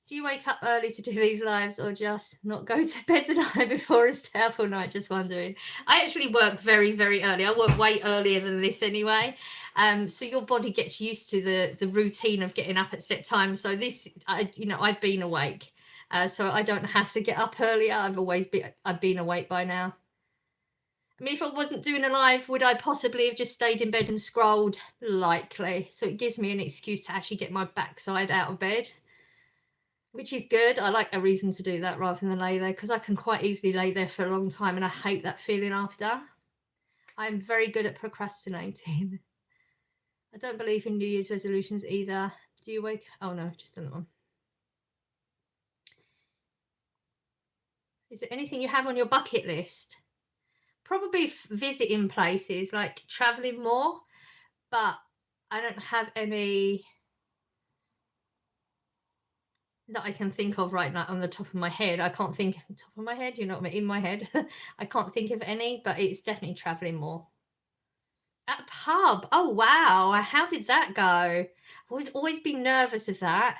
S1: Do you wake up early to do these lives or just not go to bed the night before and stay up all night? Just wondering. I actually work very, very early. I work way earlier than this anyway. So your body gets used to the routine of getting up at set times. So this, I've been awake. So I don't have to get up earlier. I've been awake by now. I mean, if I wasn't doing a live, would I possibly have just stayed in bed and scrolled? Likely. So it gives me an excuse to actually get my backside out of bed, which is good. I like a reason to do that rather than lay there, because I can quite easily lay there for a long time and I hate that feeling after. I'm very good at procrastinating. I don't believe in New Year's resolutions either. Do you wake? Oh no, just done that one. Is there anything you have on your bucket list? Probably visiting places, like traveling more, but I don't have any that I can think of right now on the top of my head. I can't think on top of my head, you know what I mean? In my head. I can't think of any, but it's definitely traveling more. At a pub. Oh wow. How did that go? I've always been nervous of that.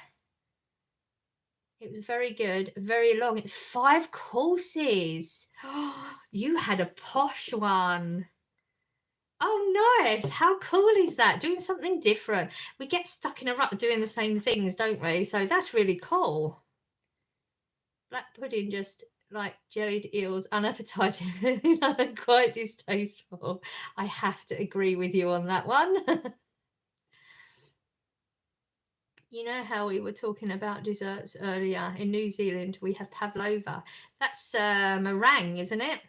S1: It was very good, very long. It's 5 courses. You had a posh one. Oh, nice. How cool is that? Doing something different. We get stuck in a rut doing the same things, don't we? So that's really cool. Black pudding, just like jellied eels, unappetizing, quite distasteful. I have to agree with you on that one. You know how we were talking about desserts earlier? In New Zealand, we have pavlova. That's meringue, isn't it?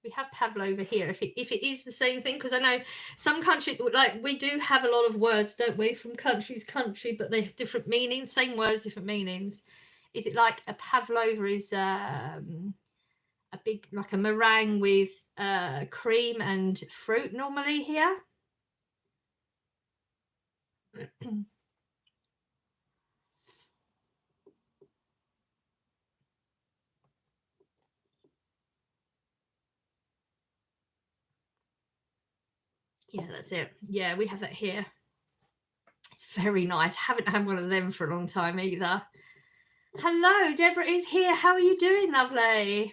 S1: We have pavlova here, if it is the same thing, because I know some countries, like we do have a lot of words, don't we, from country to country, but they have different meanings. Same words, different meanings. Is it like a pavlova is a big, like a meringue with cream and fruit normally here? Yeah, that's it. Yeah, we have that here. It's very nice. Haven't had one of them for a long time either. Hello, Deborah is here. How are you doing, lovely?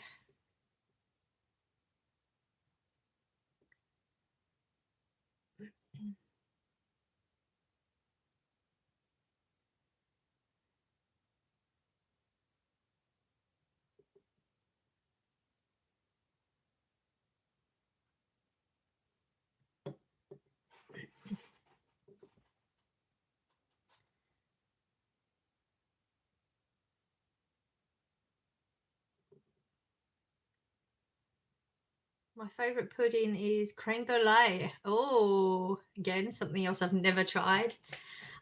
S1: My favourite pudding is creme brulee. Oh, again, something else I've never tried.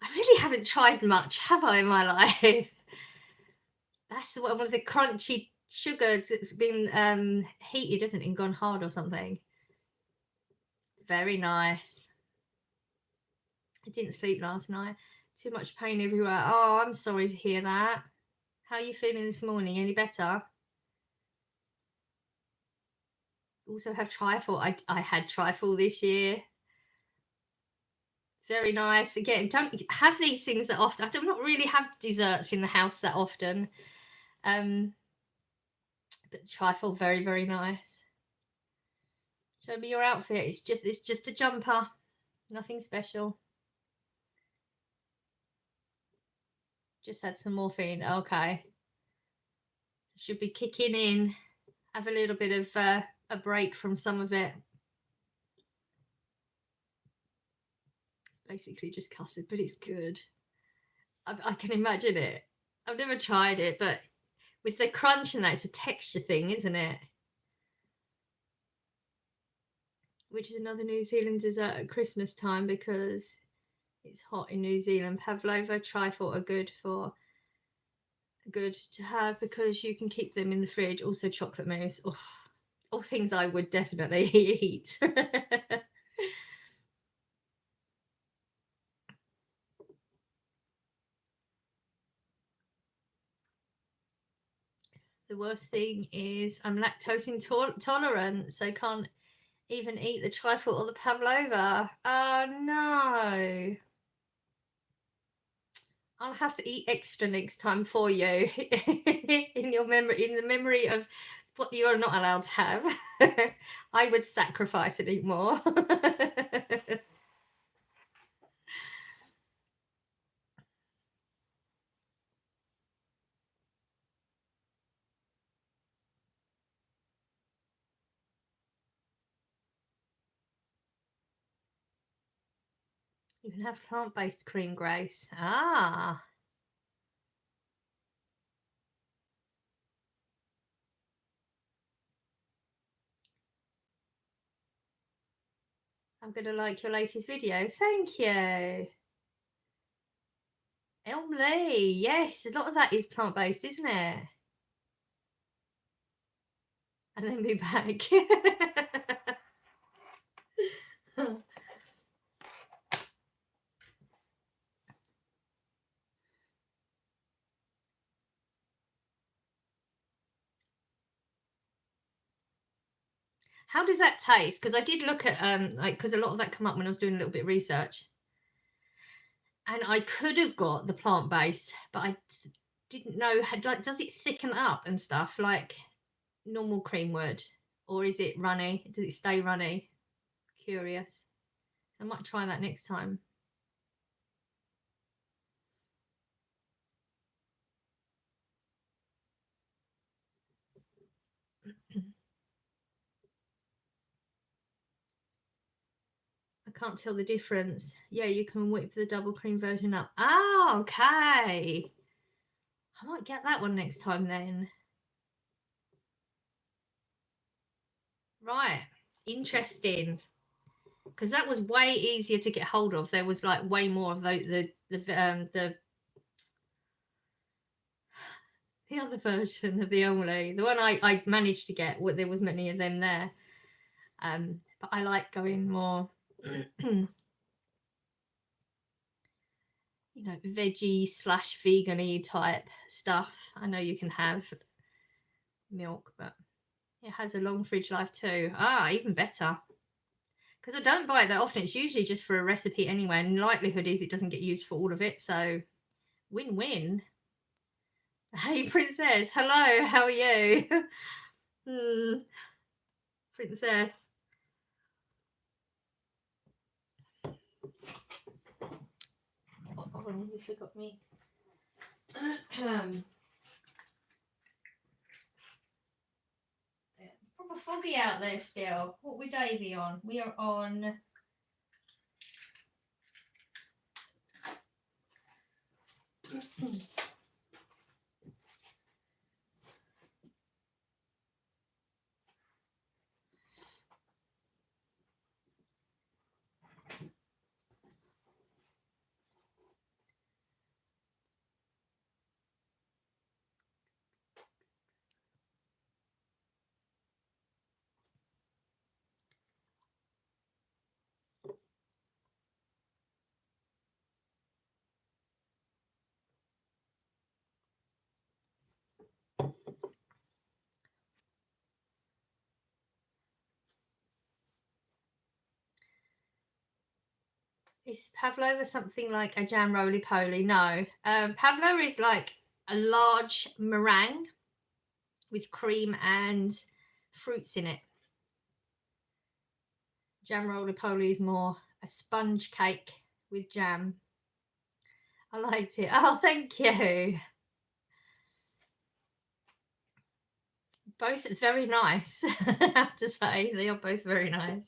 S1: I really haven't tried much, have I, in my life? That's one of the crunchy sugar that's been heated, isn't it, and gone hard or something. Very nice. I didn't sleep last night. Too much pain everywhere. Oh, I'm sorry to hear that. How are you feeling this morning? Any better? Also have trifle. I had trifle this year. Very nice. Again, don't have these things that often. I do not really have desserts in the house that often. But trifle, very, very nice. Show me your outfit. It's just a jumper. Nothing special. Just had some morphine. Okay. Should be kicking in. Have a little bit of a break from some of it. It's basically just custard, but it's good. I can imagine it. I've never tried it, but with the crunch and that, it's a texture thing, isn't it? Which is another New Zealand dessert at Christmas time because it's hot in New Zealand. Pavlova, trifle are good to have because you can keep them in the fridge. Also chocolate mousse. Oh, all things I would definitely eat. The worst thing is I'm lactose intolerant, so can't even eat the trifle or the pavlova. Oh no. I'll have to eat extra next time for you in the memory of what you are not allowed to have. I would sacrifice and eat more. You can have plant-based cream, Grace. Ah. I'm going to like your latest video. Thank you. Elm Lee. Yes, a lot of that is plant-based, isn't it? And then be back. How does that taste? Because I did look at because a lot of that come up when I was doing a little bit of research. And I could have got the plant-based, but I didn't know like does it thicken up and stuff like normal cream would, or is it runny? Does it stay runny? Curious. I might try that next time. I can't tell the difference. Yeah, you can whip the double cream version up. Ah, okay. I might get that one next time then. Right. Interesting. Because that was way easier to get hold of. There was like way more of the other version of the Emily. The one I managed to get, there was many of them there. But I like going more, veggie slash vegan-y type stuff. I know you can have milk, but it has a long fridge life too. Ah, even better. Because I don't buy it that often. It's usually just for a recipe anyway, and likelihood is it doesn't get used for all of it. So win-win. Hey, Princess. Hello. How are you? Princess. Oh, you forgot me. Proper foggy out there still. What we day be on? We are on. Is pavlova something like a jam roly poly? No. Pavlova is like a large meringue with cream and fruits in it. Jam roly poly is more a sponge cake with jam. I liked it. Oh, thank you. Both very nice, I have to say. They are both very nice.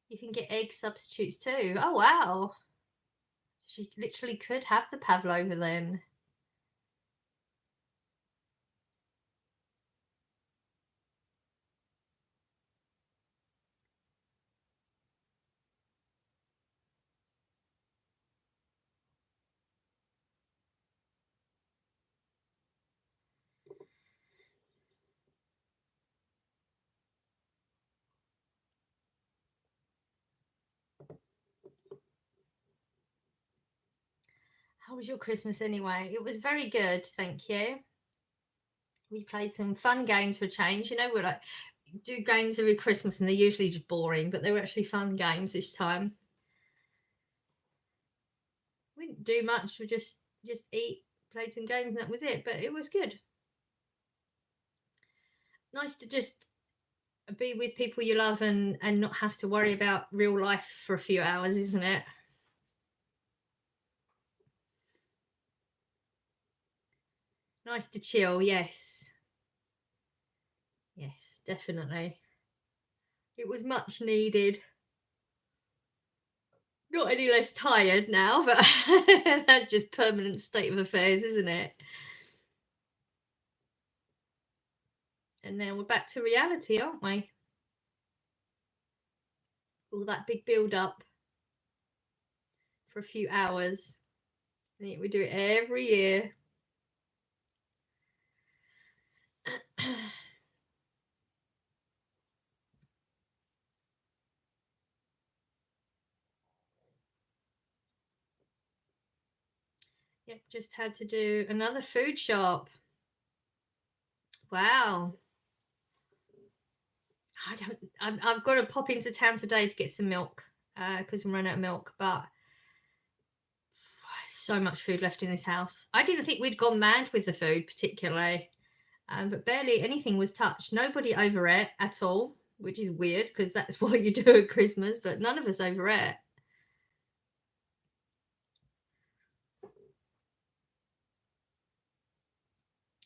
S1: You can get egg substitutes too. Oh, wow. She literally could have the pavlova then. How was your Christmas anyway? It was very good, thank you. We played some fun games for a change. We're like do games every Christmas and they're usually just boring, but they were actually fun games this time. We didn't do much. We just eat, played some games, and that was it. But it was good. Nice to just be with people you love and not have to worry about real life for a few hours, isn't it? Nice to chill, yes. Yes, definitely. It was much needed. Not any less tired now, but that's just permanent state of affairs, isn't it? And now we're back to reality, aren't we? All that big build up for a few hours. I think we do it every year. Yep, just had to do another food shop. Wow. I've got to pop into town today to get some milk because I'm running out of milk, but so much food left in this house. I didn't think we'd gone mad with the food particularly, but barely anything was touched. Nobody overate at all, which is weird because that's what you do at Christmas, but none of us overate.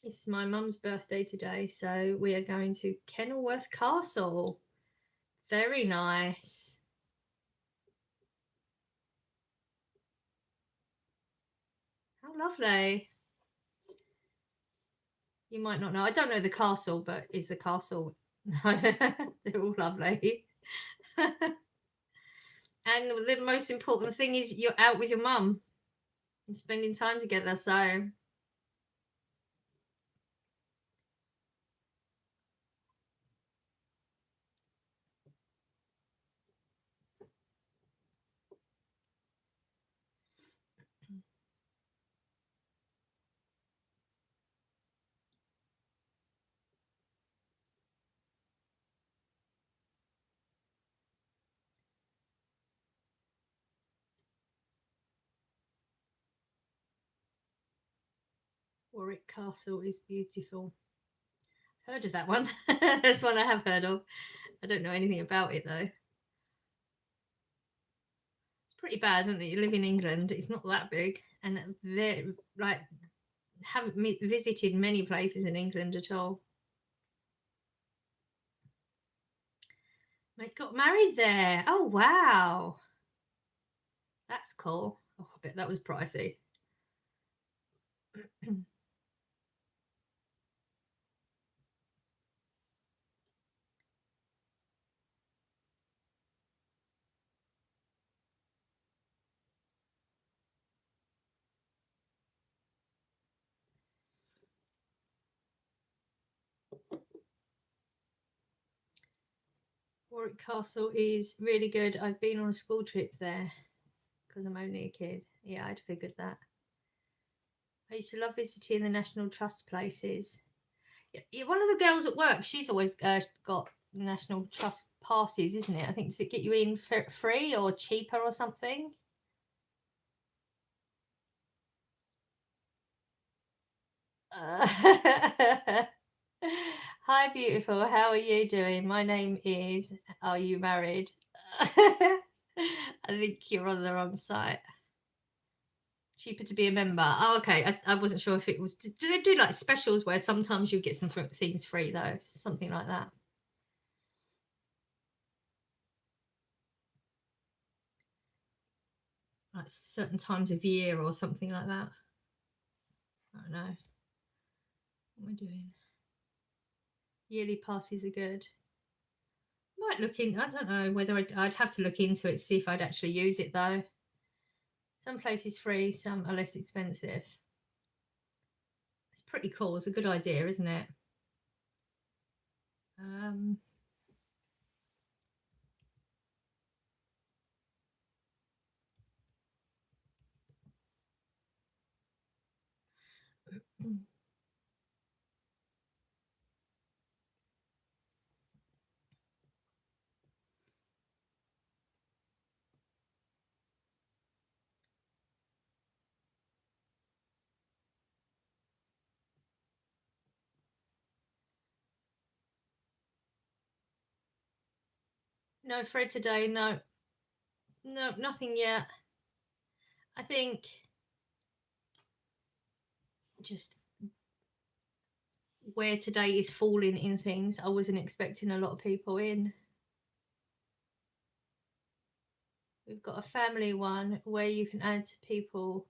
S1: It's my mum's birthday today, so we are going to Kenilworth Castle. Very nice. How lovely. You might not know. I don't know the castle, but it's a castle. They're all lovely. And the most important thing is you're out with your mum and spending time together. So Warwick Castle is beautiful. Heard of that one? That's one I have heard of. I don't know anything about it though. It's pretty bad, isn't it? You live in England. It's not that big, and they like haven't visited many places in England at all. Mate got married there. Oh wow, that's cool. Oh, I bet that was pricey. Warwick Castle is really good. I've been on a school trip there because I'm only a kid. Yeah, I'd figured that. I used to love visiting the National Trust places. Yeah, one of the girls at work, she's always got National Trust passes, isn't it? I think, does it get you in for free or cheaper or something? Uh, Hi, beautiful. How are you doing? My name is. Are you married? I think you're on the wrong site. Cheaper to be a member. Oh, okay. I wasn't sure if it was. Do they do like specials where sometimes you get some things free though? Something like that. Like certain times of year or something like that. I don't know. What am I doing? Yearly passes are good. Might look in. I don't know whether I'd have to look into it to see if I'd actually use it though. Some places free, some are less expensive. It's pretty cool. It's a good idea, isn't it? Um, no Fred today. No, no, nothing yet. I think just where today is falling in things. I wasn't expecting a lot of people in. We've got a family one where you can add people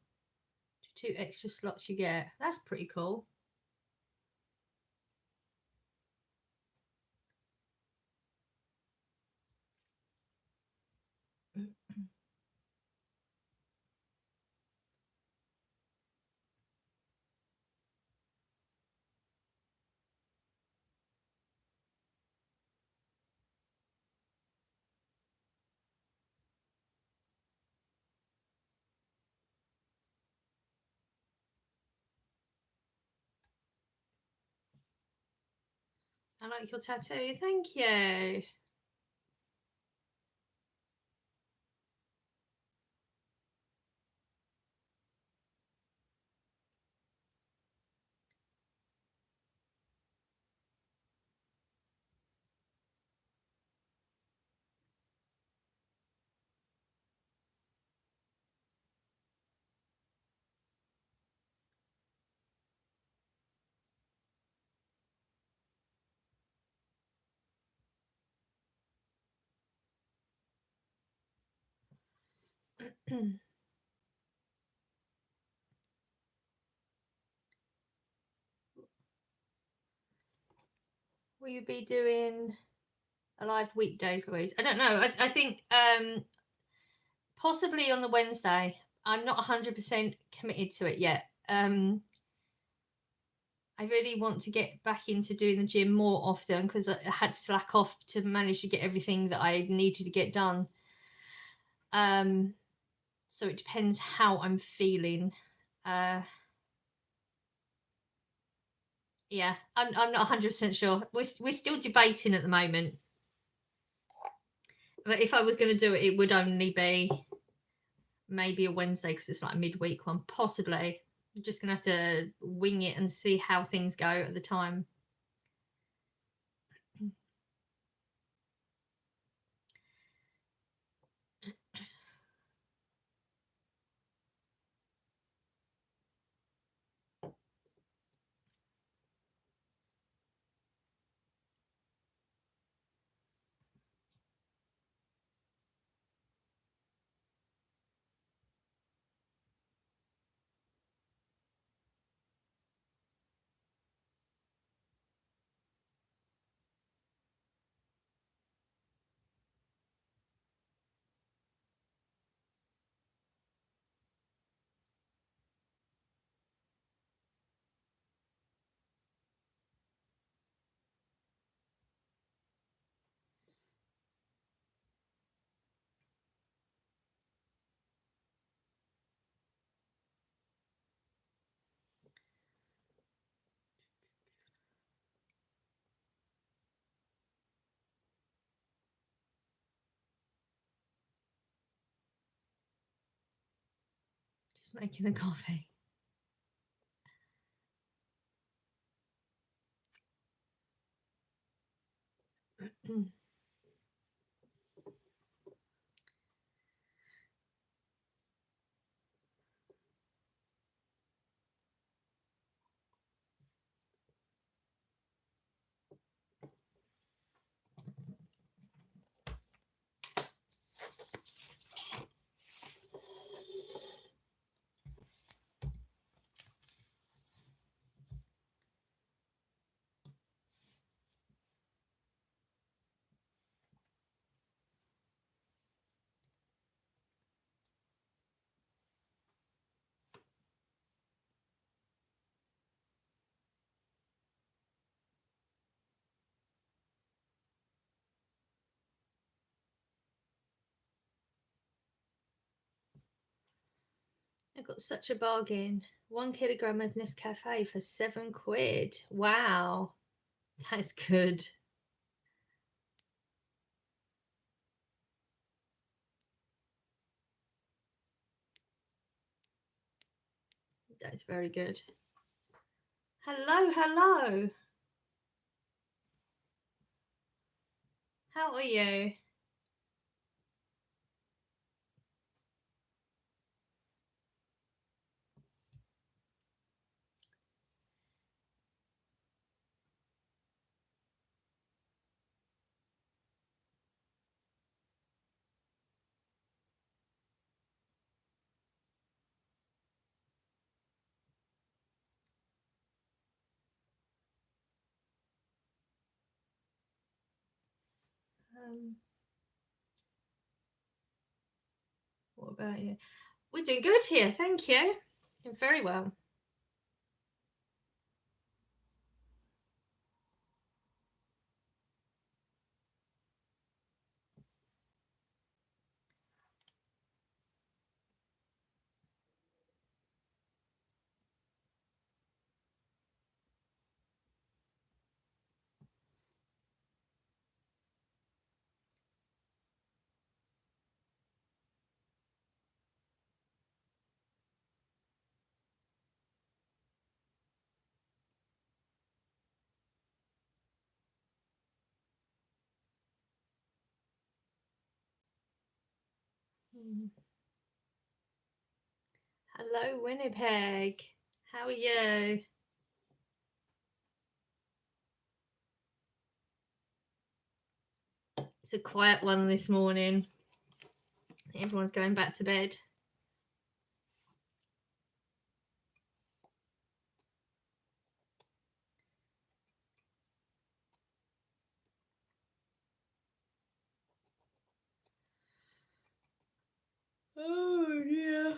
S1: to 2 extra slots you get. That's pretty cool. I like your tattoo. Thank you. will you be doing a live weekdays, Louise? I don't know. I think possibly on the Wednesday. I'm not 100% committed to it yet. I really want to get back into doing the gym more often because I had to slack off to manage to get everything that I needed to get done. So it depends how I'm feeling. Yeah, I'm not 100% sure. We're still debating at the moment. But if I was going to do it, it would only be maybe a Wednesday because it's like a midweek one, possibly. I'm just going to have to wing it and see how things go at the time. Just making a coffee. I got such a bargain. 1 kilogram of Nescafe for £7. Wow, that's good. That's very good. Hello, hello. How are you? What about you? We're doing good here, thank you. You're very well. Hello, Winnipeg. How are you? It's a quiet one this morning. Everyone's going back to bed. Oh dear.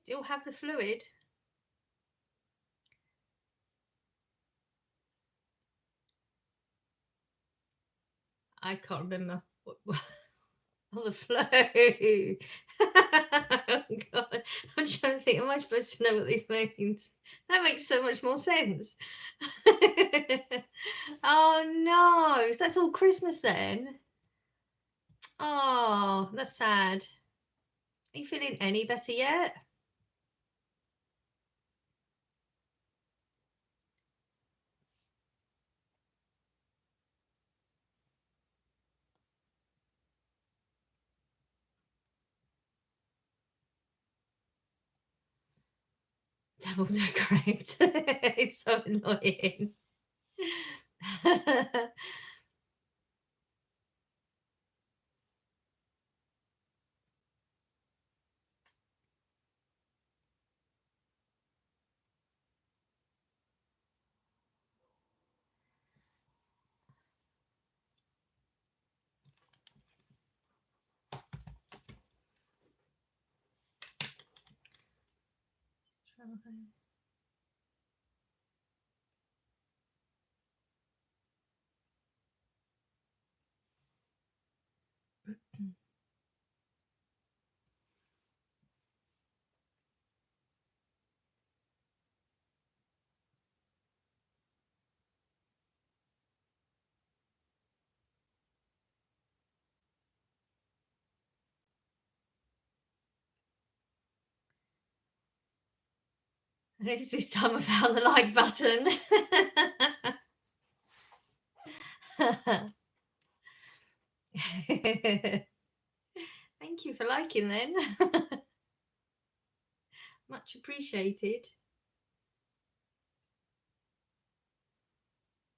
S1: Still have the fluid. I can't remember what oh, the flu. Oh God. I'm trying to think, am I supposed to know what this means? That makes so much more sense. Oh no, so that's all Christmas then. Oh, that's sad. Are you feeling any better yet? Double correct. It's so annoying. It's this time I found the like button. Thank you for liking then. Much appreciated.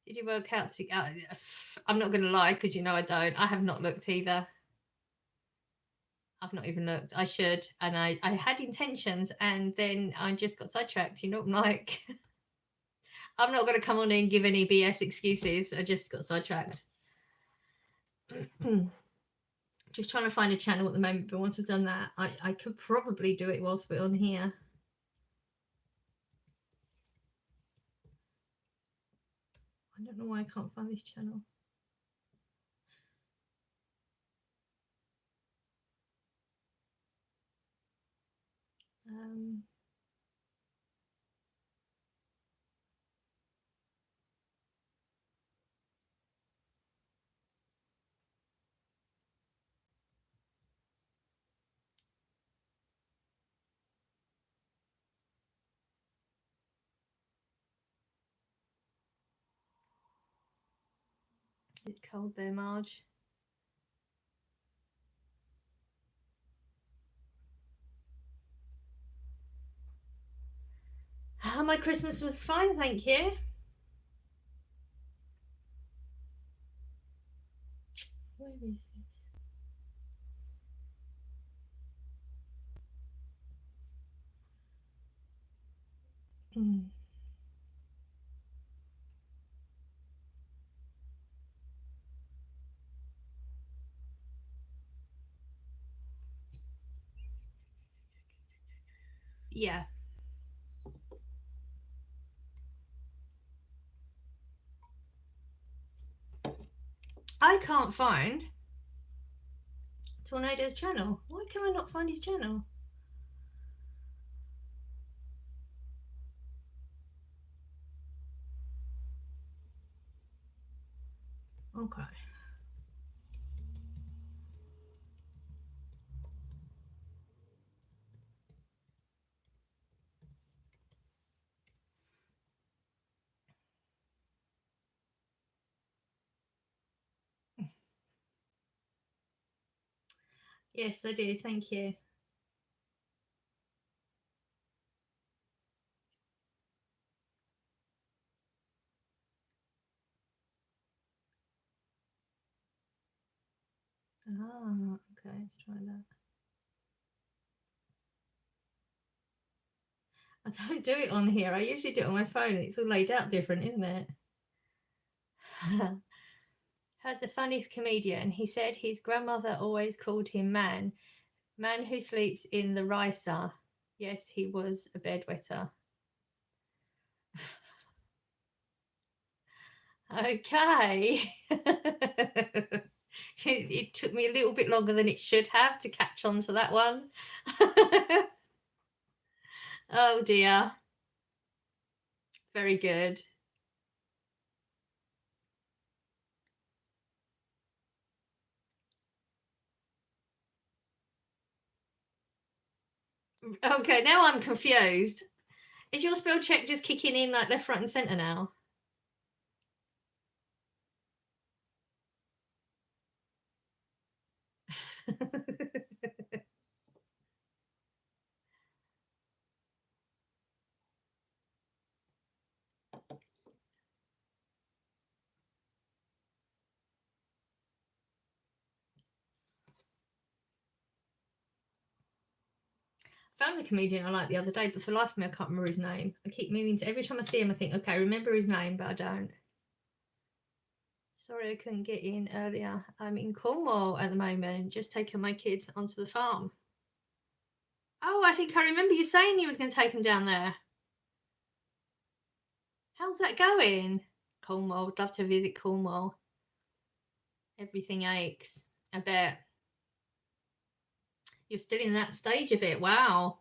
S1: Did you work out to? I'm not going to lie because you know I don't. I have not looked either. I've not even looked. I should, and I had intentions, and then I just got sidetracked. You know, I'm like, I'm not going to come on and give any BS excuses. I just got sidetracked. Just trying to find a channel at the moment, but once I've done that, I could probably do it whilst we're on here. I don't know why I can't find this channel. Is it cold there, Marge? My Christmas was fine, thank you. Where is this? Yeah. I can't find Tornado's channel. Why can I not find his channel? Okay. Yes, I did. Thank you. Ah, okay. Let's try that. I don't do it on here. I usually do it on my phone. It's all laid out different, isn't it? Heard the funniest comedian. He said his grandmother always called him man. Man who sleeps in the ricer. Yes, he was a bedwetter. Okay. It took me a little bit longer than it should have to catch on to that one. Oh dear. Very good. Okay, now I'm confused. Is your spell check just kicking in like left, right, and centre now? Found a comedian I liked the other day, but for the life of me, I can't remember his name. I keep meaning to, every time I see him, I think, okay, remember his name, but I don't. Sorry I couldn't get in earlier. I'm in Cornwall at the moment, just taking my kids onto the farm. Oh, I think I remember you saying you was going to take them down there. How's that going? Cornwall, would love to visit Cornwall. Everything aches. I bet. You're still in that stage of it. Wow.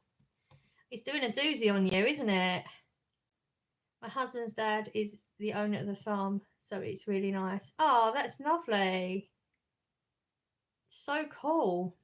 S1: It's doing a doozy on you, isn't it? My husband's dad is the owner of the farm, so it's really nice. Oh, that's lovely. So cool.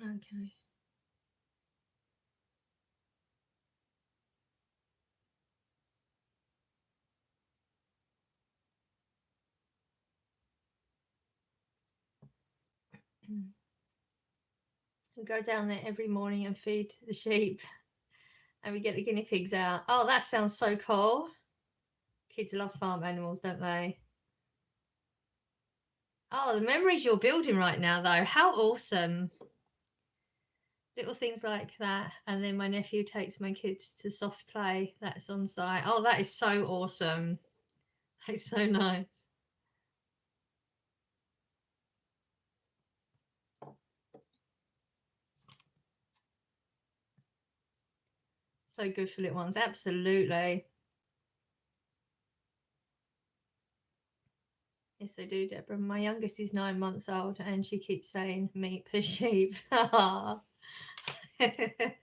S1: Okay. We go down there every morning and feed the sheep, and we get the guinea pigs out. Oh, that sounds so cool. Kids love farm animals, don't they? Oh, the memories you're building right now, though. How awesome. Little things like that. And then my nephew takes my kids to soft play. That's on site. Oh, that is so awesome. That's so nice. So good for little ones. Absolutely. Yes, I do, Deborah. My youngest is 9 months old and she keeps saying meat per sheep. Okay.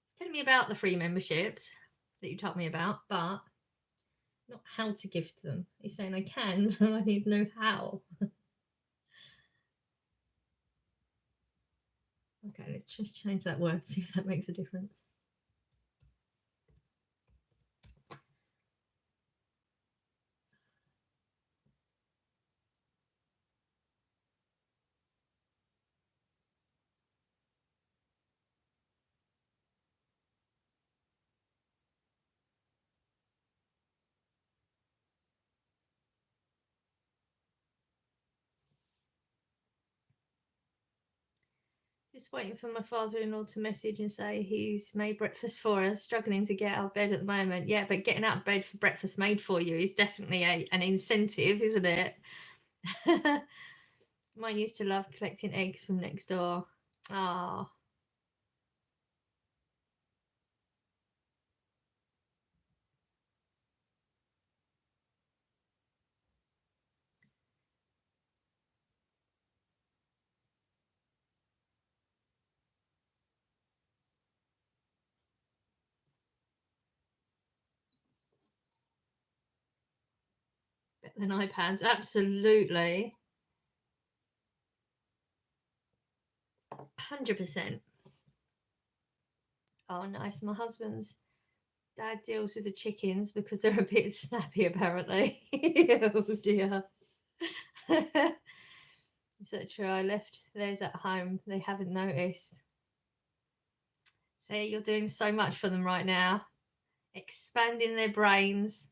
S1: It's telling me about the free memberships that you told me about, but not how to gift them. He's saying I can, but I need to know how. Okay, let's just change that word, see if that makes a difference. Just waiting for my father-in-law to message and say he's made breakfast for us. Struggling to get out of bed at the moment. Yeah, but getting out of bed for breakfast made for you is definitely an incentive, isn't it? Mine used to love collecting eggs from next door. Ah, better than iPads, absolutely. 100%. Oh, nice. My husband's dad deals with the chickens because they're a bit snappy, apparently. Oh dear. Etc. I left theirs at home. They haven't noticed. See, you're doing so much for them right now. Expanding their brains.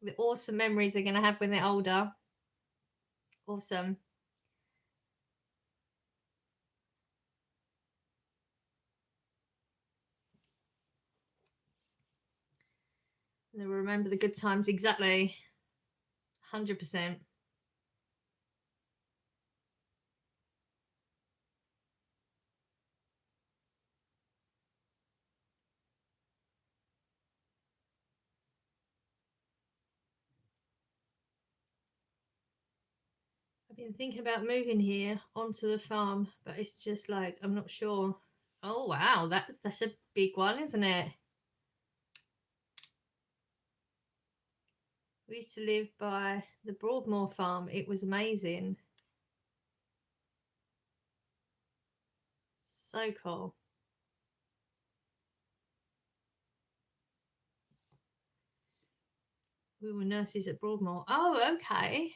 S1: The awesome memories they're going to have when they're older. Awesome. And they'll remember the good times exactly. 100%. I've been thinking about moving here onto the farm, but it's just like I'm not sure. Oh wow, that's a big one, isn't it? We used to live by the Broadmoor farm. It was amazing. So cool. We were nurses at Broadmoor. Oh, okay.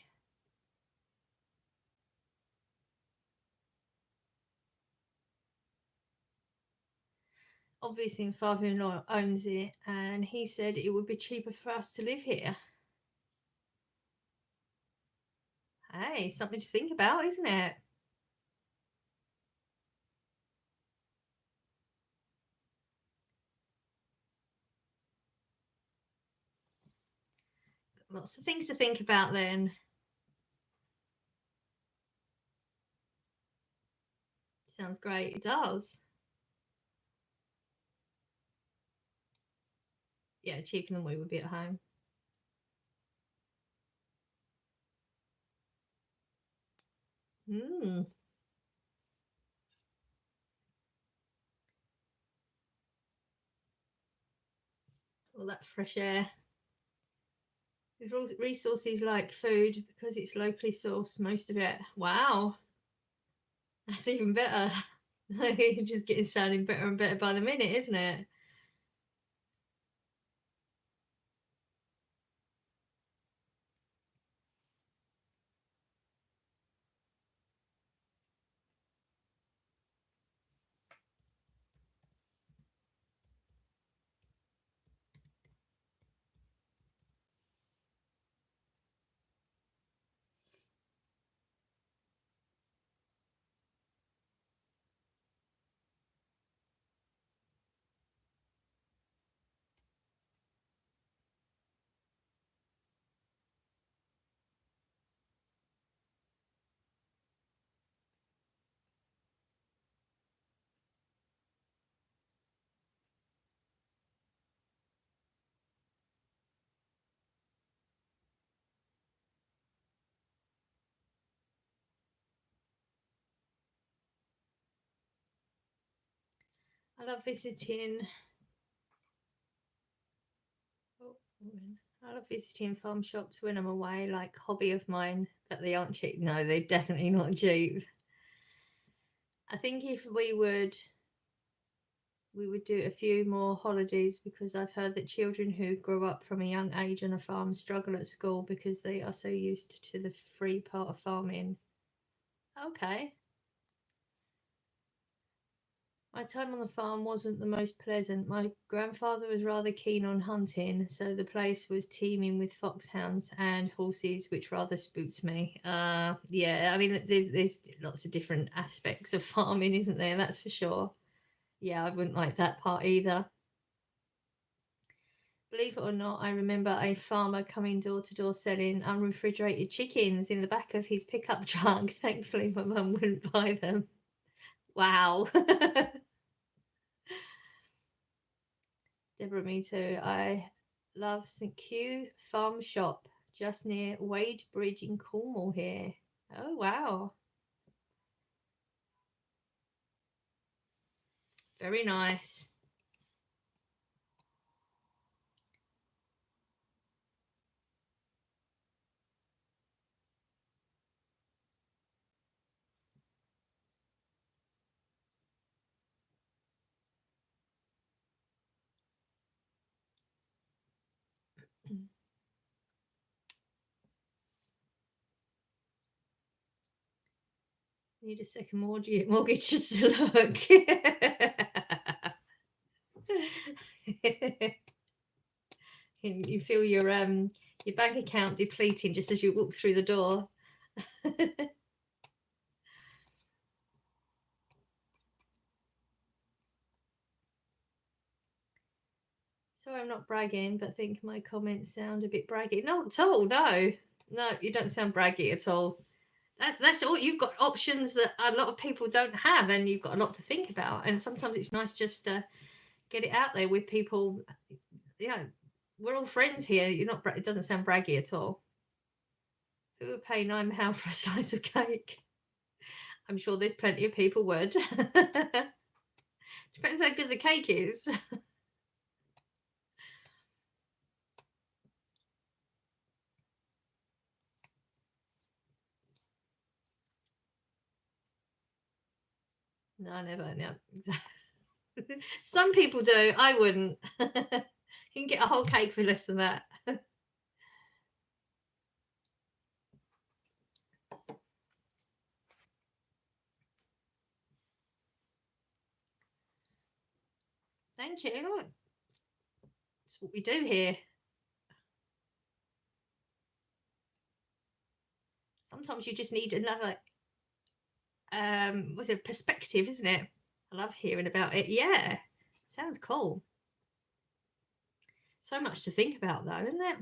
S1: Obviously, my father-in-law owns it, and he said it would be cheaper for us to live here. Hey, something to think about, isn't it? Lots of things to think about then. Sounds great. It does. Yeah, cheaper than we would be at home. Mm. All that fresh air. With resources like food, because it's locally sourced, most of it. Wow, that's even better. You're just getting sounding better and better by the minute, isn't it? I love visiting. Oh, I love visiting farm shops when I'm away, like hobby of mine, but they aren't cheap. No, they're definitely not cheap. I think if we would do a few more holidays because I've heard that children who grow up from a young age on a farm struggle at school because they are so used to the free part of farming. Okay. My time on the farm wasn't the most pleasant. My grandfather was rather keen on hunting, so the place was teeming with foxhounds and horses, which rather spooked me. Yeah, I mean, there's lots of different aspects of farming, isn't there? That's for sure. Yeah, I wouldn't like that part either. Believe it or not, I remember a farmer coming door to door selling unrefrigerated chickens in the back of his pickup truck. Thankfully, my mum wouldn't buy them. Wow. Deborah, me too. I love St. Q Farm Shop, just near Wade Bridge in Cornwall here. Oh, wow. Very nice. Need a second mortgage just to look. You feel your bank account depleting just as you walk through the door. So I'm not bragging, but think my comments sound a bit braggy. Not at all. No, no, you don't sound braggy at all. That's all. You've got options that a lot of people don't have, and you've got a lot to think about. And sometimes it's nice just to get it out there with people. Yeah, we're all friends here. You're not. It doesn't sound braggy at all. Who would pay £9 for a slice of cake? I'm sure there's plenty of people would. Depends how good the cake is. No, never. No. Some people do. I wouldn't. You can get a whole cake for less than that. Thank you. That's what we do here. Sometimes you just need another was it perspective, isn't it? I love hearing about it. Yeah. Sounds cool. So much to think about though, isn't it?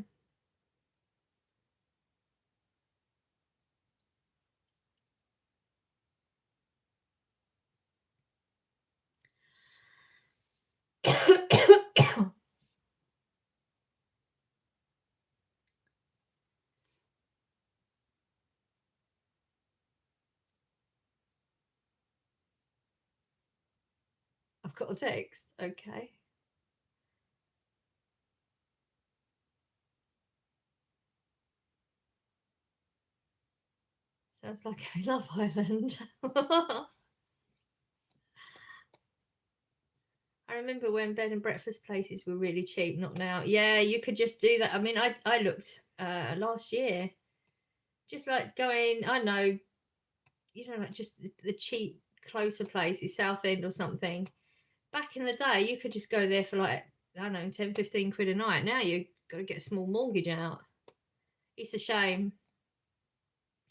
S1: I've got a text. Okay. Sounds like I Love Island. I remember when bed and breakfast places were really cheap, not now. Yeah, you could just do that. I mean, I looked last year, just like going, I know, like just the cheap, closer places, Southend or something. Back in the day, you could just go there for like, I don't know, 10, 15 quid a night. Now you've got to get a small mortgage out. It's a shame.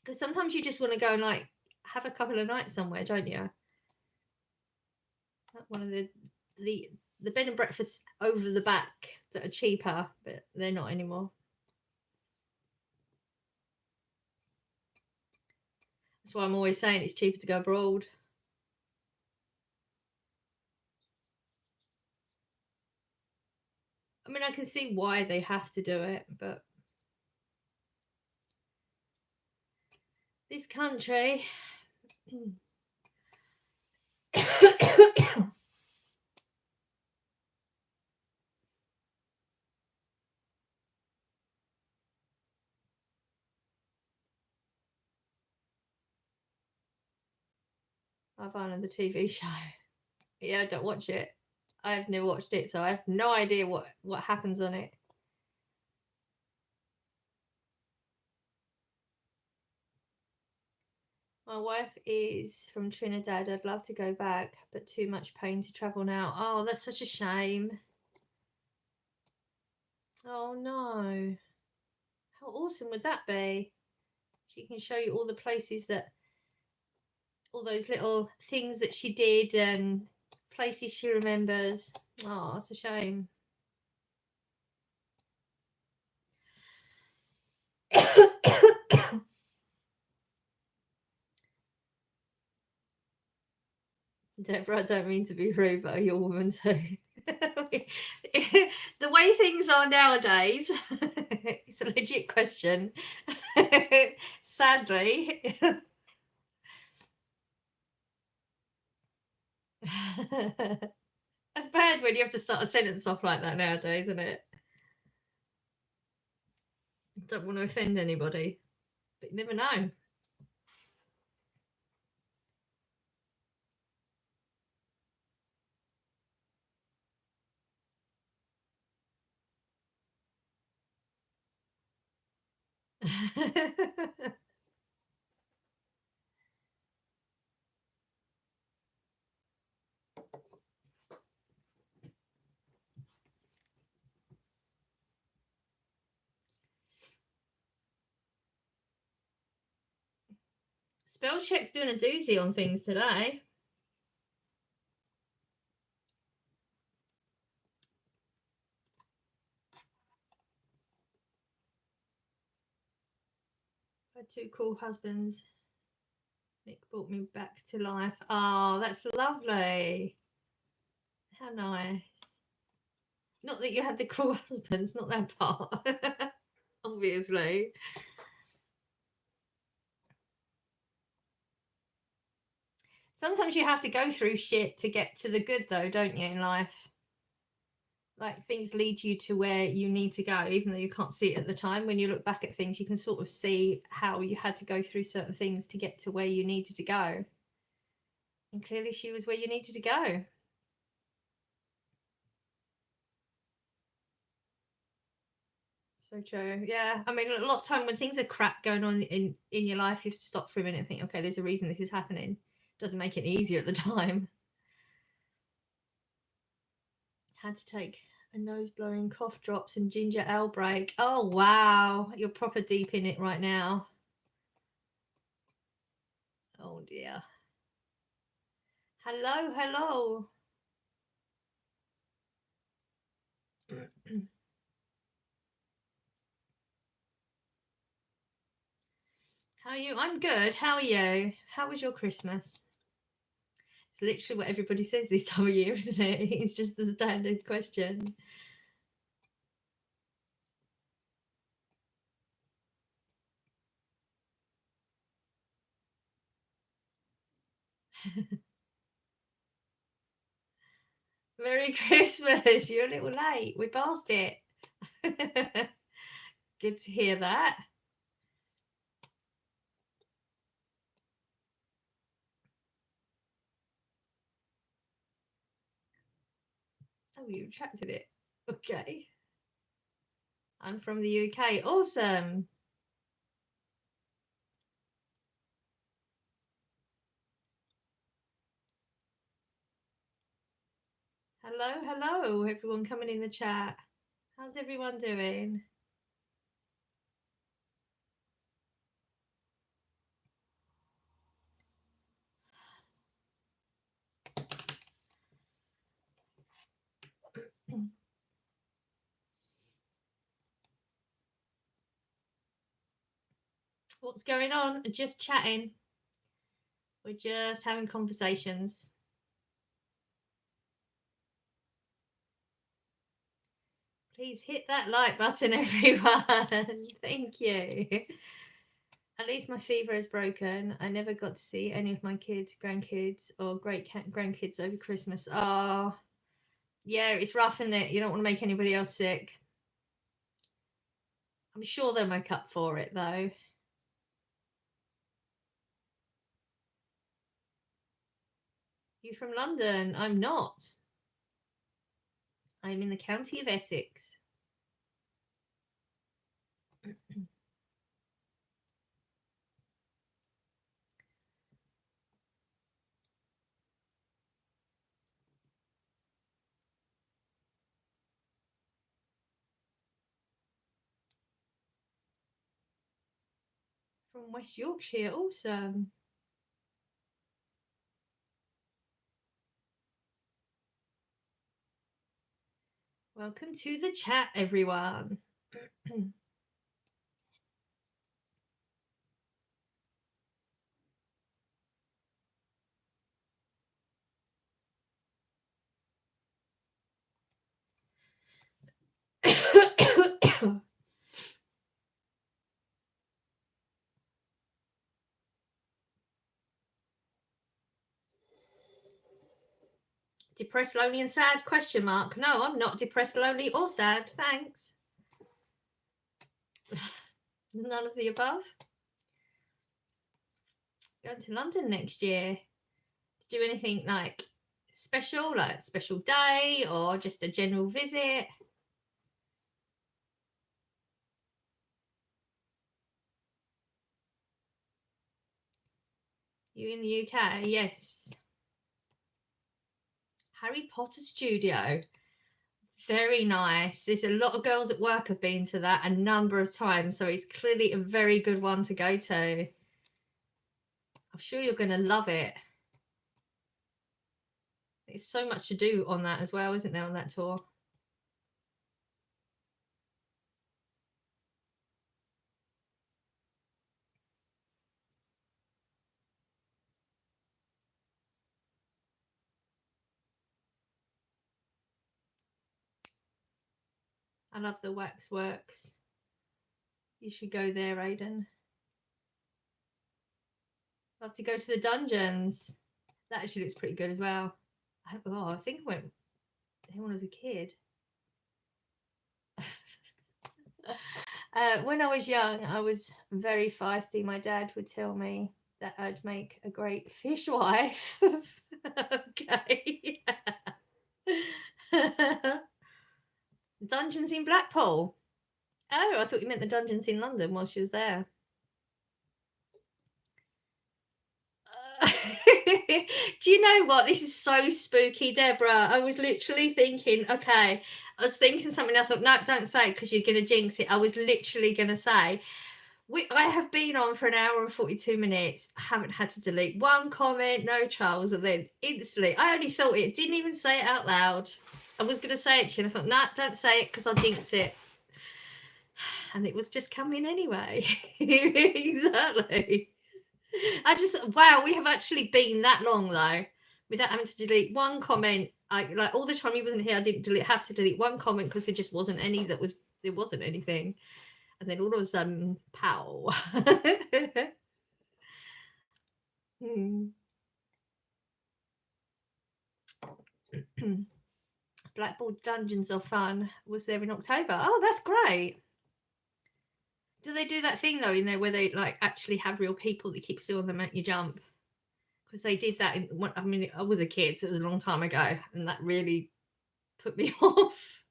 S1: Because sometimes you just want to go and like have a couple of nights somewhere, don't you? One of the bed and breakfasts over the back that are cheaper, but they're not anymore. That's why I'm always saying it's cheaper to go abroad. I mean, I can see why they have to do it, but this country. Love Island, the TV show. Yeah, I don't watch it. I've never watched it, so I have no idea what happens on it. My wife is from Trinidad. I'd love to go back, but too much pain to travel now. Oh, that's such a shame. Oh no. How awesome would that be? She can show you all the places that, all those little things that she did and places she remembers. Oh, it's a shame. Deborah, I don't mean to be rude, but are you a woman too? The way things are nowadays, it's a legit question. Sadly. That's bad when you have to start a sentence off like that nowadays, isn't it? Don't want to offend anybody, but you never know. Spell check's doing a doozy on things today. I had 2 cool husbands. Nick brought me back to life. Oh, that's lovely. How nice. Not that you had the cool husbands, not that part. Obviously. Sometimes you have to go through shit to get to the good, though, don't you, in life? Like, things lead you to where you need to go, even though you can't see it at the time. When you look back at things, you can sort of see how you had to go through certain things to get to where you needed to go. And clearly she was where you needed to go. So true. Yeah. I mean, a lot of time when things are crap going on in your life, you have to stop for a minute and think, okay, there's a reason this is happening. Doesn't make it easier at the time. Had to take a nose blowing cough drops and ginger ale break. Oh wow, you're proper deep in it right now. Oh dear. Hello, hello. How are you? I'm good. How are you? How was your Christmas? It's literally what everybody says this time of year, isn't it? It's just the standard question. Merry Christmas. You're a little late. We passed it. Good to hear that. Oh, you retracted it. Okay. I'm from the UK. Awesome. Hello, hello, everyone coming in the chat. How's everyone doing? What's going on? Just chatting. We're just having conversations. Please hit that like button, everyone. Thank you. At least my fever is broken. I never got to see any of my kids, grandkids, or great grandkids over Christmas. Oh, yeah, it's rough, isn't it? You don't want to make anybody else sick. I'm sure they'll make up for it, though. You from London? I'm not. I'm in the county of Essex. From West Yorkshire, awesome. Welcome to the chat, everyone. Depressed, lonely, and sad? Question mark. No, I'm not depressed, lonely, or sad. Thanks. None of the above. Going to London next year to do anything like special, like special day, or just a general visit. You in the UK? Yes. Harry Potter Studio. Very nice. There's a lot of girls at work have been to that a number of times, so it's clearly a very good one to go to. I'm sure you're going to love it. There's so much to do on that as well, isn't there, on that tour? I love the waxworks. You should go there, Aidan. Love to go to the dungeons. That actually looks pretty good as well. I think I went there when I was a kid. When I was young, I was very feisty. My dad would tell me that I'd make a great fishwife. Okay. Dungeons in Blackpool. Oh, I thought you meant the dungeons in London while she was there. Do you know what? This is so spooky, Deborah. I was literally thinking, okay, I was thinking something. I thought, no, don't say it because you're going to jinx it. I was literally going to say, I have been on for an hour and 42 minutes. I haven't had to delete one comment, no trolls. And then instantly, I only thought it, didn't even say it out loud. I was going to say it to you, and I thought, no, don't say it because I'll jinx it. And it was just coming anyway. Exactly. I just, wow, we have actually been that long though, without having to delete one comment. I like all the time he wasn't here, I didn't have to delete one comment because there just wasn't any there wasn't anything. And then all of a sudden, pow. Blackboard Dungeons are fun. Was there in October? Oh, that's great. Do they do that thing though in there where they like actually have real people that keep still and they make you jump? Because they did that I mean, I was a kid, so it was a long time ago, and that really put me off.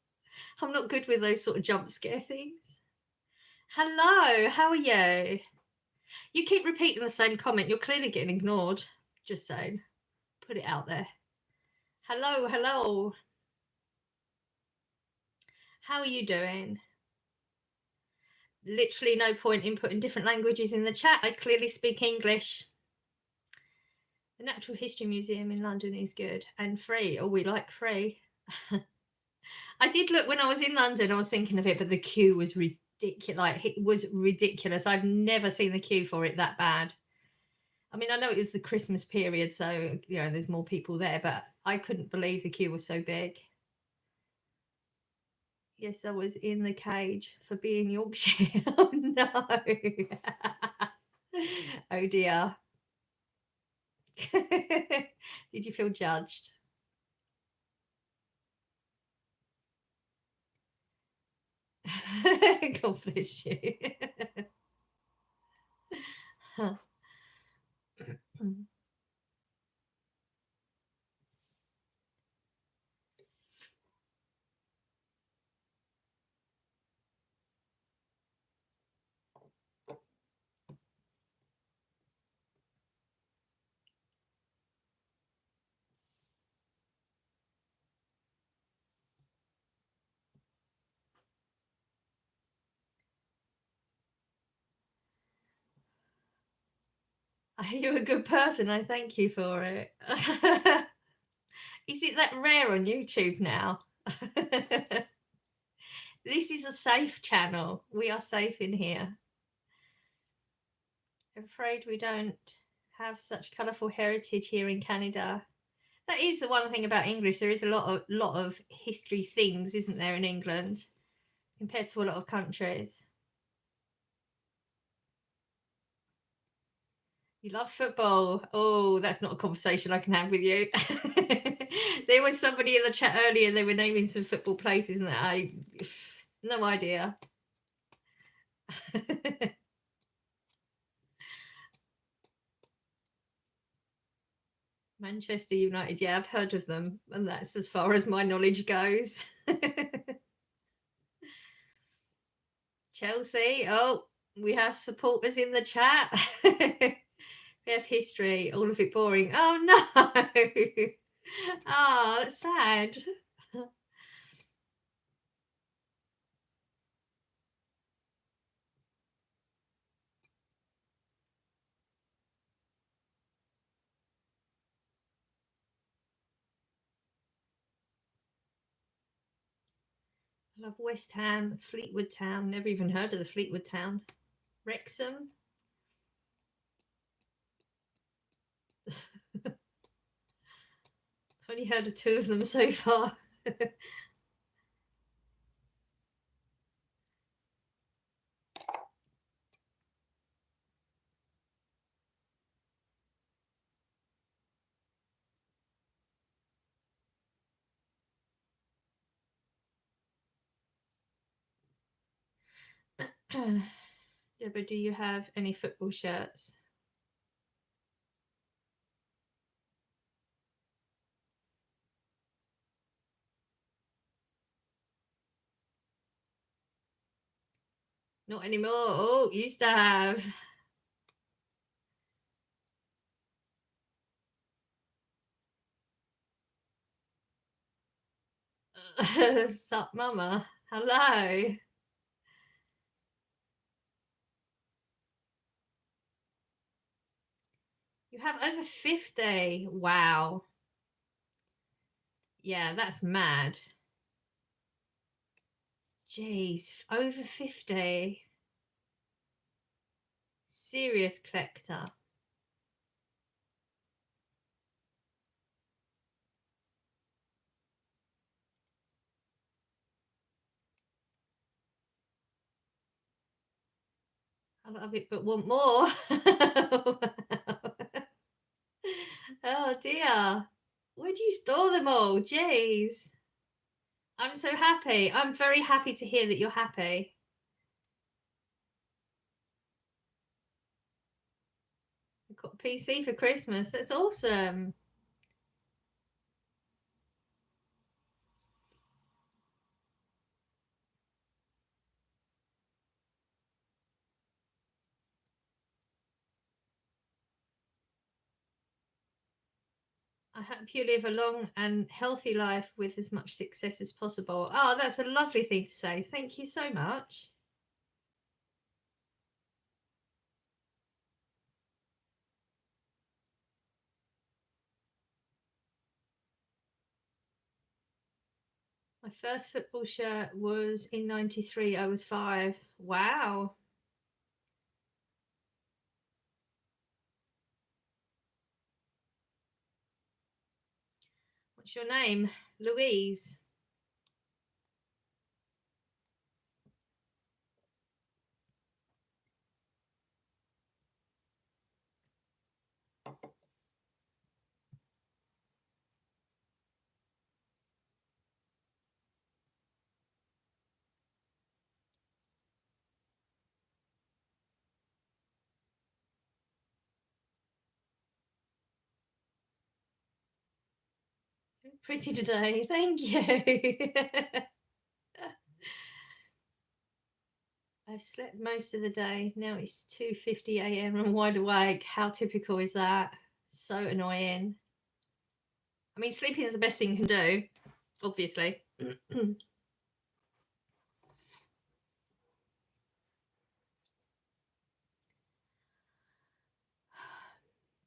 S1: I'm not good with those sort of jump scare things. Hello, how are you? You keep repeating the same comment. You're clearly getting ignored. Just saying. Put it out there. Hello, hello. How are you doing? Literally no point in putting different languages in the chat. I clearly speak English. The Natural History Museum in London is good and free. Oh, we like free. I did look when I was in London, I was thinking of it, but the queue was ridiculous. Like, it was ridiculous. I've never seen the queue for it that bad. I mean, I know it was the Christmas period, so, you know, there's more people there, but I couldn't believe the queue was so big. Yes, I was in the cage for being Yorkshire. Oh, no. Oh, dear. Did you feel judged? God bless you. You're a good person. I thank you for it. Is it that rare on YouTube now? This is a safe channel. We are safe in here. I'm afraid we don't have such colourful heritage here in Canada. That is the one thing about English. There is a lot of history things, isn't there, in England, compared to a lot of countries. You love football. Oh, that's not a conversation I can have with you. There was somebody in the chat earlier, they were naming some football places, and I no idea. Manchester United, yeah, I've heard of them, and that's as far as my knowledge goes. Chelsea, oh, we have supporters in the chat. We have history, all of it boring. Oh no! Oh, that's sad. I love West Ham, Fleetwood Town. Never even heard of the Fleetwood Town. Wrexham. Only heard of two of them so far. Deborah, do you have any football shirts? Not anymore. Oh, used to have. Sup, mama? Hello. You have over 50. Wow. Yeah, that's mad. Jeez, over 50. Serious collector. I love it, but want more. Oh dear. Where do you store them all? Jeez. I'm so happy. I'm very happy to hear that you're happy. I got a PC for Christmas. That's awesome. I hope you live a long and healthy life with as much success as possible. Oh, that's a lovely thing to say. Thank you so much. My first football shirt was in 93. I was 5. Wow. What's your name? Louise. Pretty today. Thank you. I've slept most of the day. Now it's 2:50 a.m. and I'm wide awake. How typical is that? So annoying. I mean, sleeping is the best thing you can do, obviously.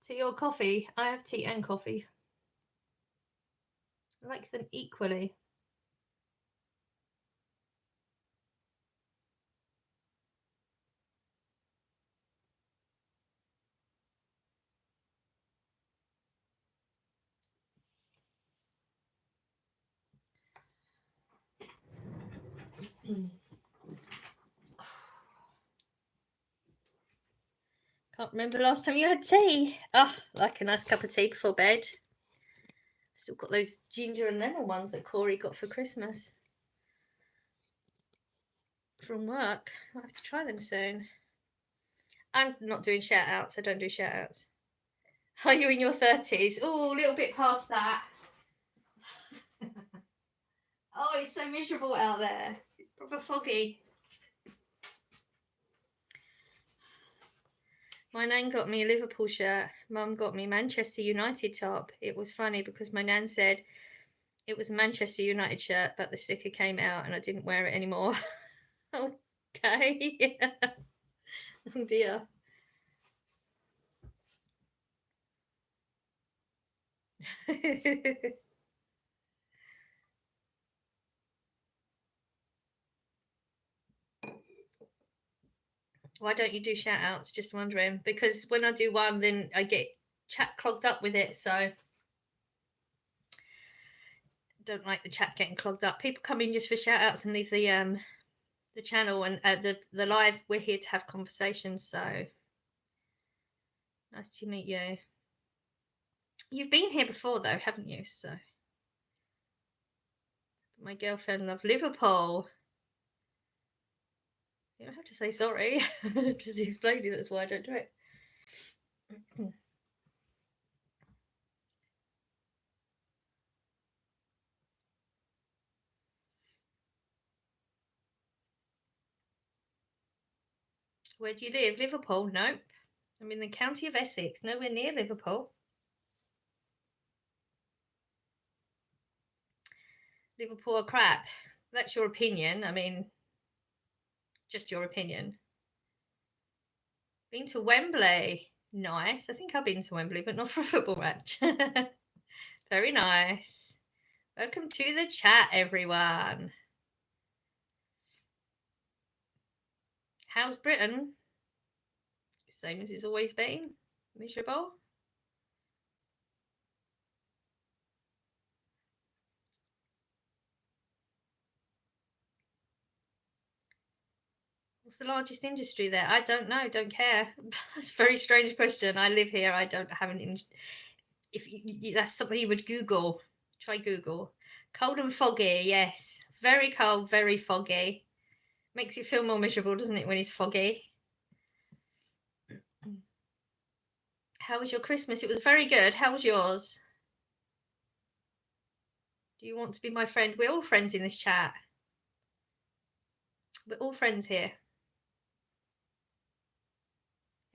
S1: Tea or coffee? I have tea and coffee. I like them equally. Can't remember the last time you had tea. Oh, like a nice cup of tea before bed. Still got those ginger and lemon ones that Corey got for Christmas from work. I'll have to try them soon. I'm not doing shout outs. I don't do shout outs. Are you in your 30s? Oh, a little bit past that. Oh, it's so miserable out there. It's proper foggy. My nan got me a Liverpool shirt. Mum got me Manchester United top. It was funny because my nan said it was a Manchester United shirt, but the sticker came out and I didn't wear it anymore. Okay. Oh dear. Why don't you do shout outs? Just wondering. Because when I do one, then I get chat clogged up with it. So don't like the chat getting clogged up. People come in just for shout outs and leave the channel and the live. We're here to have conversations. So nice to meet you. You've been here before though, haven't you? So my girlfriend loved Liverpool. You don't have to say sorry. Just explaining that's why I don't do it. Where do you live? Liverpool? Nope. I'm in the county of Essex, nowhere near Liverpool. Liverpool are crap. That's your opinion. I mean, just your opinion. Been to Wembley. Nice. I think I've been to Wembley, but not for a football match. Very nice. Welcome to the chat, everyone. How's Britain? Same as it's always been. Miserable. What's the largest industry there? I don't know. Don't care. That's a very strange question. I live here. I don't have an. If that's something you would Google, try Google. Cold and foggy. Yes, very cold, very foggy. Makes you feel more miserable, doesn't it, when it's foggy? How was your Christmas? It was very good. How was yours? Do you want to be my friend? We're all friends in this chat. We're all friends here.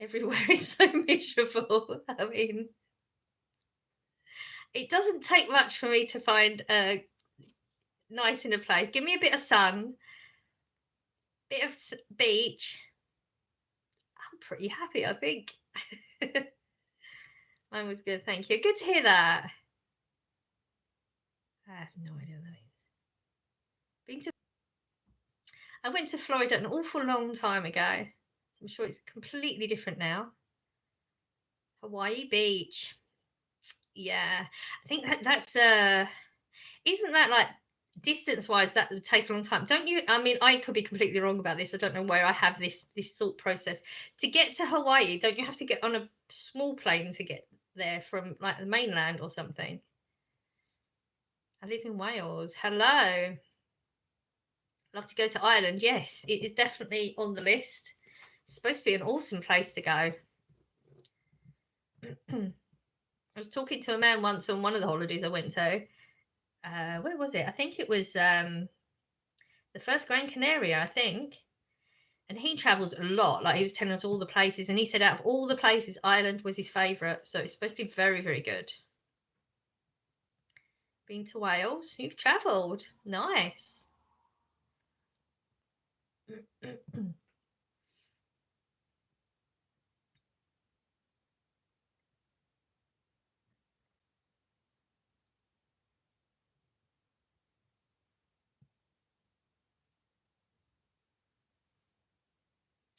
S1: Everywhere is so miserable. I mean, it doesn't take much for me to find a nice in a place. Give me a bit of sun, bit of beach. I'm pretty happy, I think. Mine was good, thank you. Good to hear that. I have no idea what that means. I went to Florida an awful long time ago. I'm sure it's completely different now. Hawaii Beach. Yeah. I think that's isn't that like distance wise that would take a long time? Don't you, I mean, I could be completely wrong about this. I don't know where I have this thought process. To get to Hawaii, don't you have to get on a small plane to get there from like the mainland or something? I live in Wales. Hello. Love to go to Ireland. Yes, it is definitely on the list. It's supposed to be an awesome place to go. I was talking to a man once on one of the holidays I went to. Where was it? I think it was the first Gran Canaria, I think. And he travels a lot. Like he was telling us all the places, and he said out of all the places, Ireland was his favourite. So it's supposed to be very, very good. Been to Wales? You've travelled. Nice.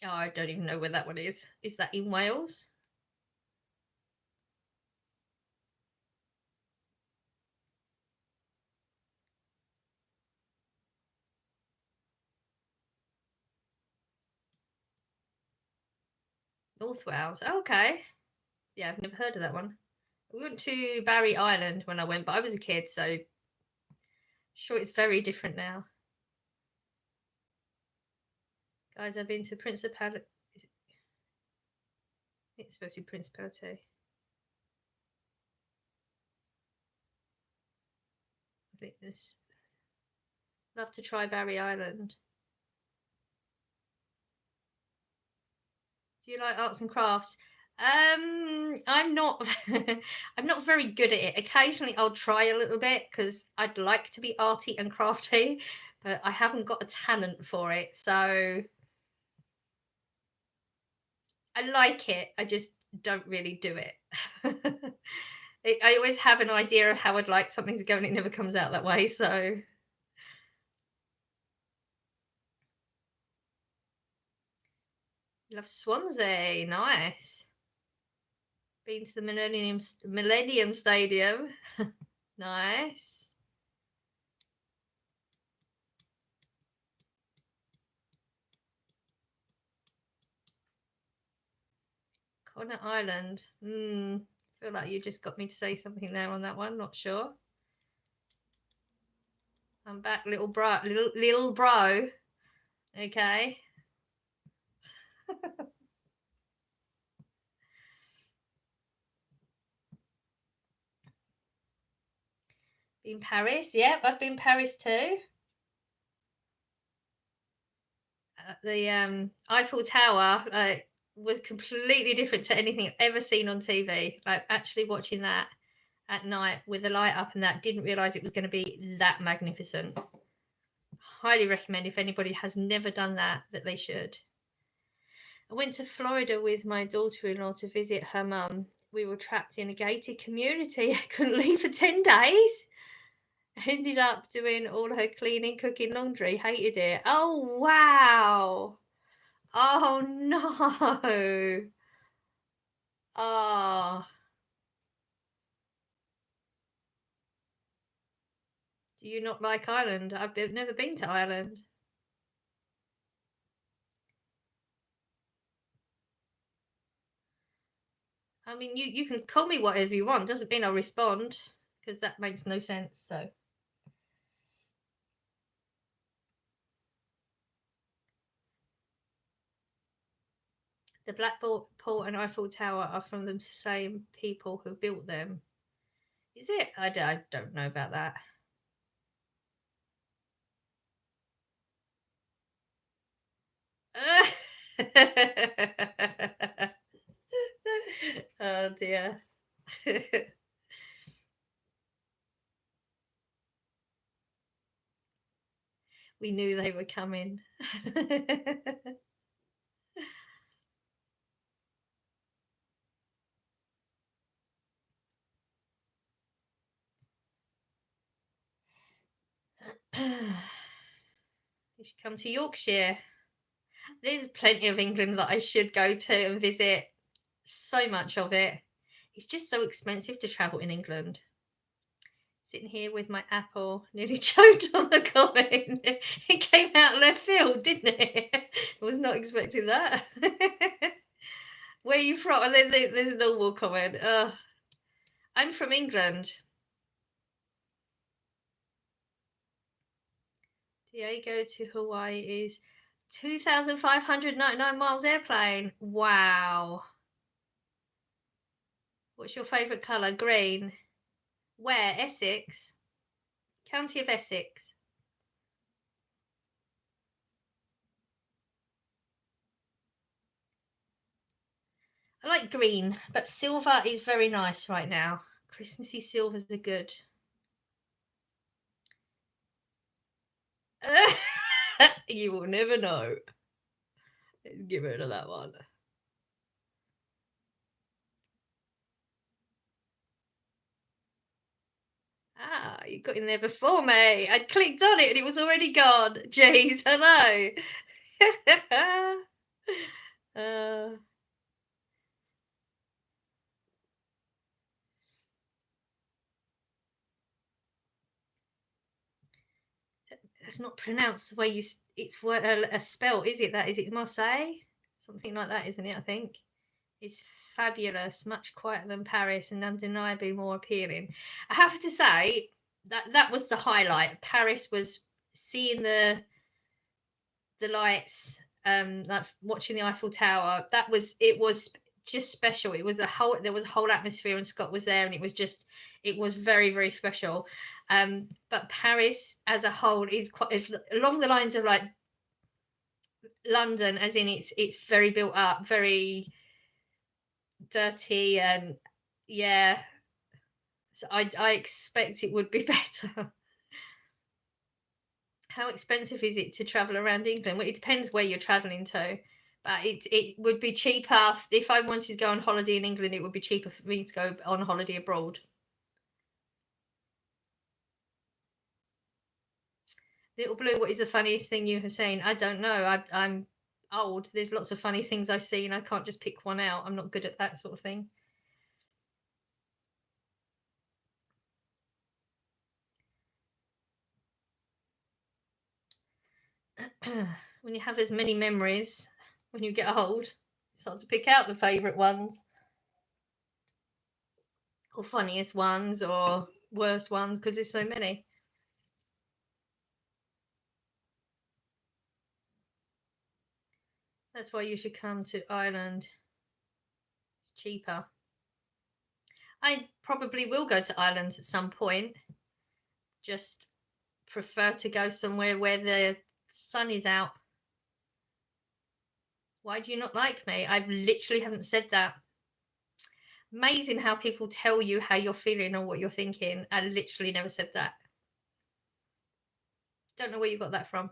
S1: Oh, I don't even know where that one is. Is that in Wales? North Wales. Oh, okay. Yeah, I've never heard of that one. We went to Barry Island when I went, but I was a kid, so sure it's very different now. Guys, I've been to Principality. It's supposed to be Principality. I think this. Love to try Barry Island. Do you like arts and crafts? I'm not. I'm not very good at it. Occasionally, I'll try a little bit because I'd like to be arty and crafty, but I haven't got a talent for it. So I like it. I just don't really do it. I always have an idea of how I'd like something to go, and it never comes out that way. So love Swansea. Nice. Been to the Millennium Stadium. Nice. Conner Island. Feel like you just got me to say something there on that one. Not sure. I'm back, little bro. Little bro. Okay. Been Paris. Yep, I've been Paris too. The Eiffel Tower was completely different to anything I've ever seen on TV. Like actually watching that at night with the light up and that, didn't realize it was going to be that magnificent. Highly recommend if anybody has never done that they should. I went to Florida with my daughter-in-law to visit her mum. We were trapped in a gated community. I couldn't leave for 10 days. Ended up doing all her cleaning, cooking, laundry. Hated it. Oh, wow. Oh, no. Oh. Do you not like Ireland? I've never been to Ireland. I mean, you can call me whatever you want. Doesn't mean I'll respond because that makes no sense. So. The Blackpool and Eiffel Tower are from the same people who built them. Is it? I don't know about that. Oh dear. We knew they were coming. You should come to Yorkshire. There's plenty of England that I should go to and visit. So much of it. It's just so expensive to travel in England. Sitting here with my apple, nearly choked on the comment. It came out left field, didn't it? I was not expecting that. Where are you from? And then there's a normal comment. I'm from England. Diego to Hawaii is 2,599 miles airplane. Wow. What's your favourite colour? Green. Where? Essex? County of Essex. I like green, but silver is very nice right now. Christmassy silvers are good. You will never know. Let's get rid of that one. Ah, you got in there before me. I clicked on it and it was already gone. Jeez, hello. uh, that's not pronounced the way it's a spell, is it? That is it, Marseille, something like that, isn't it? I think it's fabulous, much quieter than Paris, and undeniably more appealing. I have to say that was the highlight. Paris was seeing the lights, like watching the Eiffel Tower. It was just special. It was there was a whole atmosphere, and Scott was there, and it was very, very special. But Paris as a whole is quite along the lines of like London, as in it's very built up, very dirty, and yeah. So I expect it would be better. How expensive is it to travel around England? Well, it depends where you're traveling to, but it would be cheaper if I wanted to go on holiday in England. It would be cheaper for me to go on holiday abroad. Little Blue, what is the funniest thing you have seen? I don't know. I'm old. There's lots of funny things I've seen. I can't just pick one out. I'm not good at that sort of thing. When you have as many memories when you get old, it's hard to pick out the favourite ones or funniest ones or worst ones because there's so many. That's why you should come to Ireland. It's cheaper. I probably will go to Ireland at some point. Just prefer to go somewhere where the sun is out. Why do you not like me? I literally haven't said that. Amazing how people tell you how you're feeling or what you're thinking. I literally never said that. Don't know where you got that from.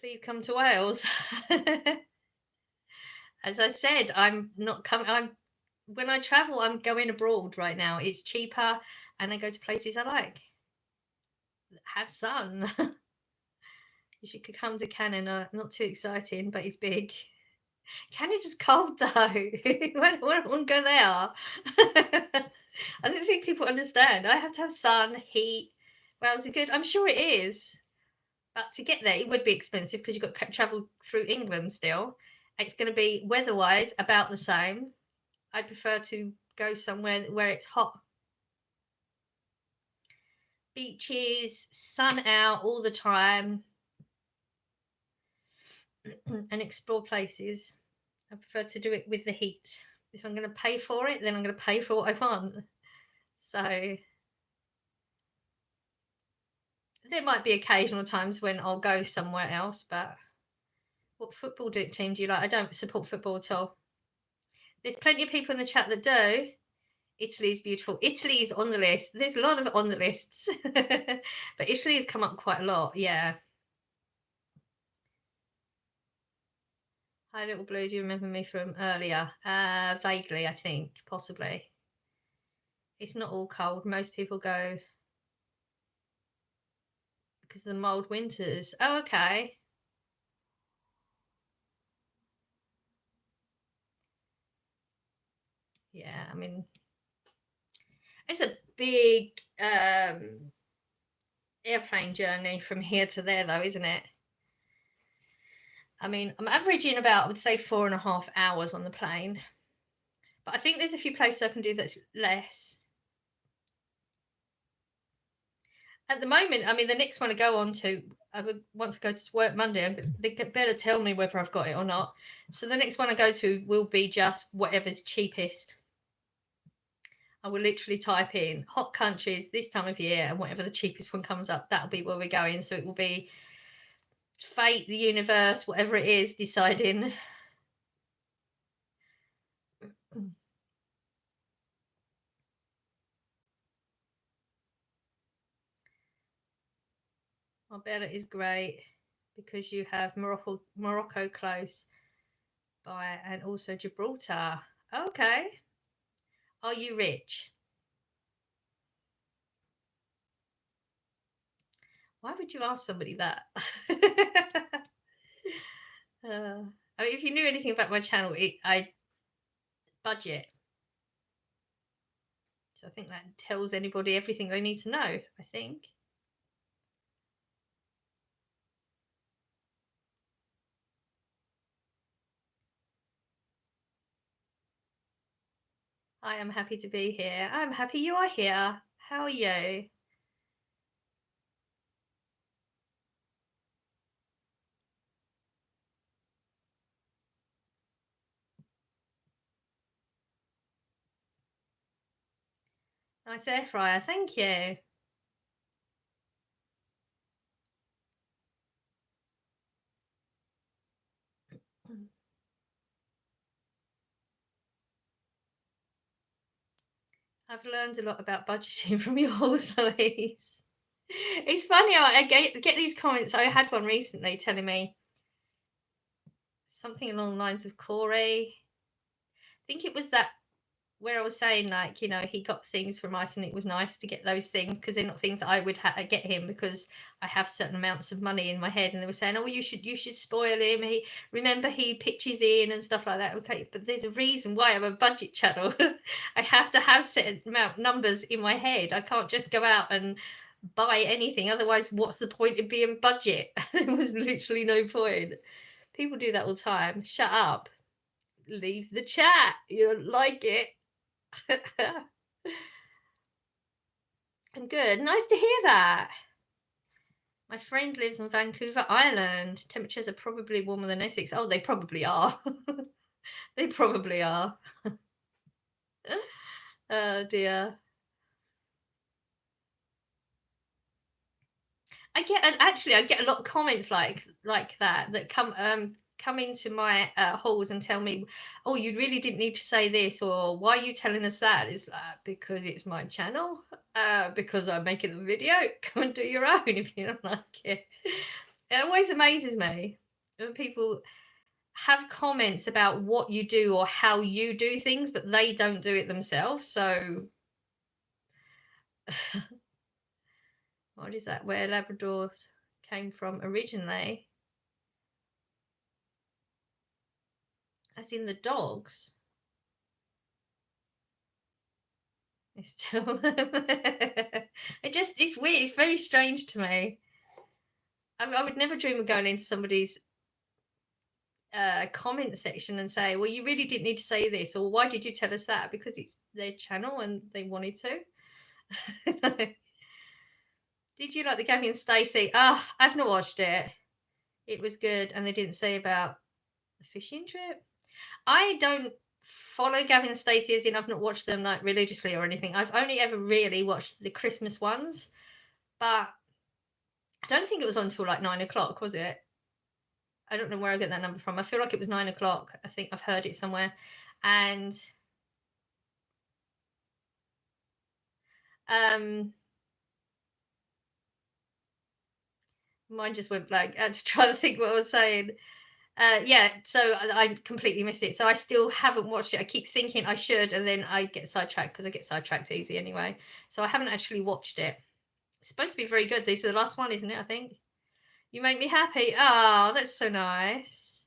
S1: Please come to Wales. As I said, I'm not coming. When I travel, I'm going abroad right now. It's cheaper, and I go to places I like. Have sun. You should come to Canada. Not too exciting, but it's big. Canada's cold though. When won't go there. I don't think people understand. I have to have sun, heat. Wales is good. I'm sure it is, but to get there, it would be expensive because you've got to travel through England still. It's going to be weather-wise about the same. I prefer to go somewhere where it's hot. Beaches, sun out all the time, and explore places. I prefer to do it with the heat. If I'm going to pay for it, then I'm going to pay for what I want. So there might be occasional times when I'll go somewhere else, but what football team do you like? I don't support football at all. There's plenty of people in the chat that do. Italy's beautiful. Italy's on the list. There's a lot of it on the lists, but Italy has come up quite a lot. Yeah. Hi, Little Blue. Do you remember me from earlier? Vaguely, I think, possibly. It's not all cold. Most people go because of the mild winters. Oh, okay. Yeah, I mean, it's a big airplane journey from here to there, though, isn't it? I mean, I'm averaging about, I would say, 4.5 hours on the plane. But I think there's a few places I can do that's less. At the moment, I mean, the next one I go on to, I would once I go to work Monday, they better tell me whether I've got it or not. So the next one I go to will be just whatever's cheapest. I will literally type in hot countries this time of year, and whatever the cheapest one comes up, that'll be where we're going. So it will be fate, the universe, whatever it is, deciding. Marbella is great because you have Morocco close by, and also Gibraltar. Okay. Are you rich? Why would you ask somebody that? I mean, if you knew anything about my channel, I budget. So I think that tells anybody everything they need to know, I think. I am happy to be here. I'm happy you are here. How are you? Nice air fryer, thank you. I've learned a lot about budgeting from yours, Louise. It's funny, I get these comments. I had one recently telling me something along the lines of Corey. I think it was that where I was saying, like, you know, he got things from us and it was nice to get those things because they're not things that I would get him because I have certain amounts of money in my head. And they were saying, oh, well, you should spoil him. He pitches in and stuff like that. Okay, but there's a reason why I'm a budget channel. I have to have certain amount numbers in my head. I can't just go out and buy anything. Otherwise, what's the point of being budget? There was literally no point. People do that all the time. Shut up. Leave the chat. You don't like it. I'm good. Nice to hear that. My friend lives in Vancouver Island. Temperatures are probably warmer than Essex. Oh, they probably are. They probably are. Oh dear. I get a lot of comments like that come into my halls and tell me, oh, you really didn't need to say this, or why are you telling us that? It's because it's my channel, because I'm making the video. Come and do your own if you don't like it. It always amazes me when people have comments about what you do or how you do things, but they don't do it themselves. So what is that? Where Labradors came from originally? As in the dogs. It's still it's weird. It's very strange to me. I would never dream of going into somebody's comment section and say, well, you really didn't need to say this, or why did you tell us that? Because it's their channel and they wanted to. Did you like the Gabby and Stacey? I've not watched it. It was good, and they didn't say about the fishing trip. I don't follow Gavin and Stacey as in I've not watched them like religiously or anything. I've only ever really watched the Christmas ones, but I don't think it was on until like 9 o'clock, was it? I don't know where I get that number from. I feel like it was 9 o'clock. I think I've heard it somewhere. And mine just went blank. I had to try to think what I was saying. Yeah, so I completely missed it. So I still haven't watched it. I keep thinking I should, and then I get sidetracked because I get sidetracked easy anyway. So I haven't actually watched it. It's supposed to be very good. This is the last one, isn't it? I think. You make me happy. Oh, that's so nice.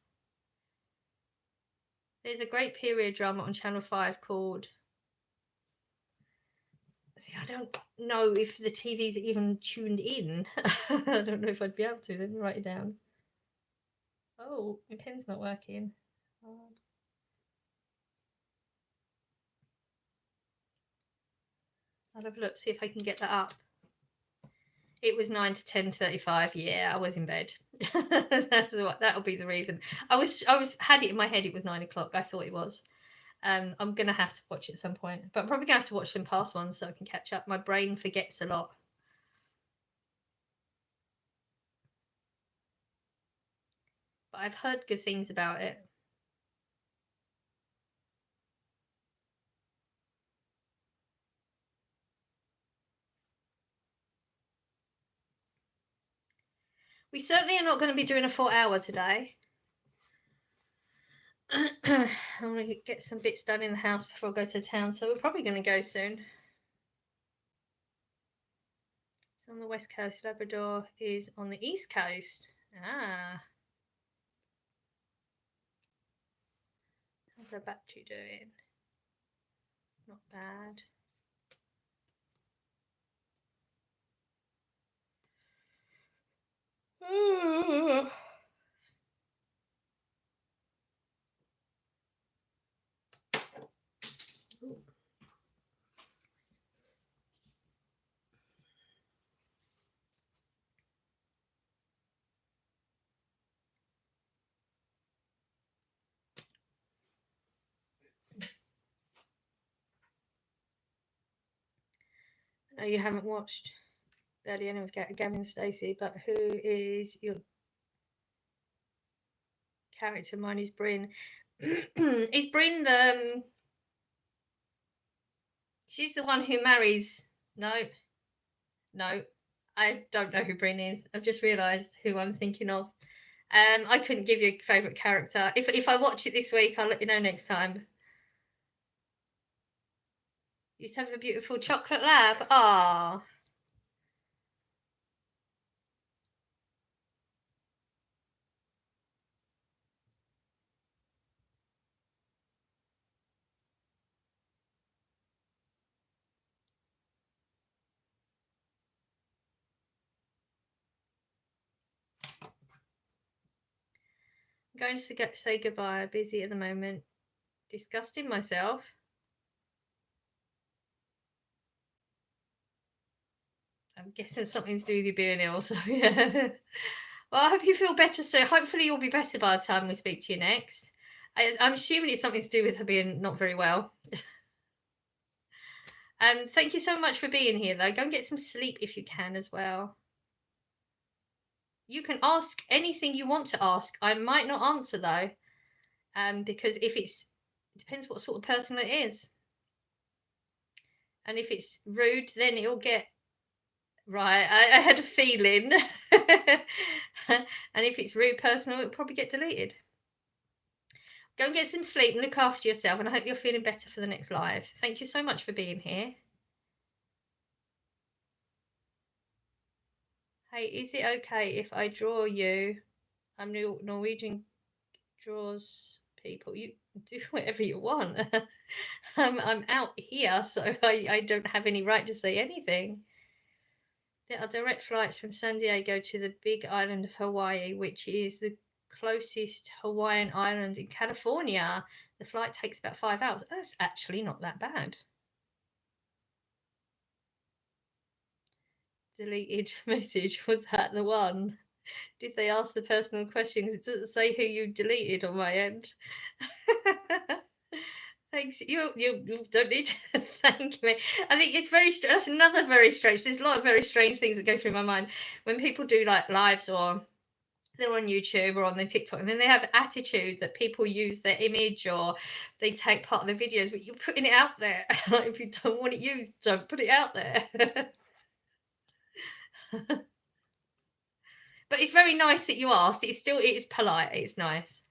S1: There's a great period drama on Channel 5 called. See, I don't know if the TV's even tuned in. I don't know if I'd be able to. Let me write it down. Oh, my pen's not working. I'll have a look, see if I can get that up. It was 9 to 10:35. Yeah, I was in bed. That'll be the reason. I had it in my head. It was 9 o'clock. I thought it was. I'm gonna have to watch it at some point, but I'm probably gonna have to watch some past ones so I can catch up. My brain forgets a lot. But I've heard good things about it. We certainly are not going to be doing a 4 hour today. I want to get some bits done in the house before I go to town, so we're probably going to go soon. It's on the west coast. Labrador is on the east coast. Ah. How's our battery doing? Not bad. Ooh. No, you haven't watched Barely Any of Gavin Stacey, but who is your character? Mine is Bryn. Is Bryn the... She's the one who marries... No. I don't know who Bryn is. I've just realised who I'm thinking of. I couldn't give you a favourite character. If I watch it this week, I'll let you know next time. Used to have a beautiful chocolate lab. Ah. I'm going to say goodbye. I'm busy at the moment. Disgusting myself. I'm guessing something to do with you being ill, so yeah. Well, I hope you feel better soon. Hopefully you'll be better by the time we speak to you next. I'm assuming it's something to do with her being not very well. Thank you so much for being here, though. Go and get some sleep if you can as well. You can ask anything you want to ask. I might not answer, though, because it depends what sort of person it is. And if it's rude, then it'll get... Right, I had a feeling. And if it's rude personal, it'll probably get deleted. Go and get some sleep and look after yourself, and I hope you're feeling better for the next live. Thank you so much for being here. Hey, is it okay if I draw you? I'm Norwegian draws people. You do whatever you want. I'm out here, so I don't have any right to say anything. There are direct flights from San Diego to the big island of Hawaii, which is the closest Hawaiian island in California. The flight takes about 5 hours. That's actually not that bad. Deleted message, was that the one? Did they ask the personal questions? It doesn't say who you deleted on my end. Thanks. You don't need to thank me. I think it's that's another very strange. There's a lot of very strange things that go through my mind when people do like lives, or they're on YouTube or on their TikTok, and then they have attitude that people use their image or they take part of their videos, but you're putting it out there. If you don't want it used, don't put it out there. But it's very nice that you asked. It's polite. It's nice.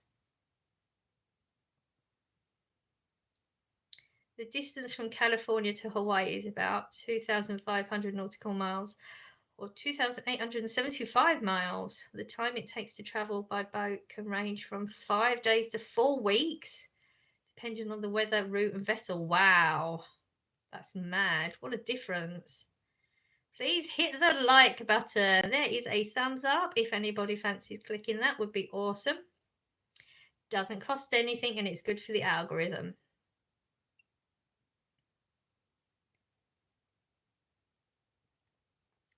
S1: The distance from California to Hawaii is about 2,500 nautical miles, or 2,875 miles. The time it takes to travel by boat can range from 5 days to 4 weeks, depending on the weather, route, and vessel. Wow, that's mad. What a difference. Please hit the like button. There is a thumbs up. If anybody fancies clicking that, would be awesome. Doesn't cost anything, and it's good for the algorithm.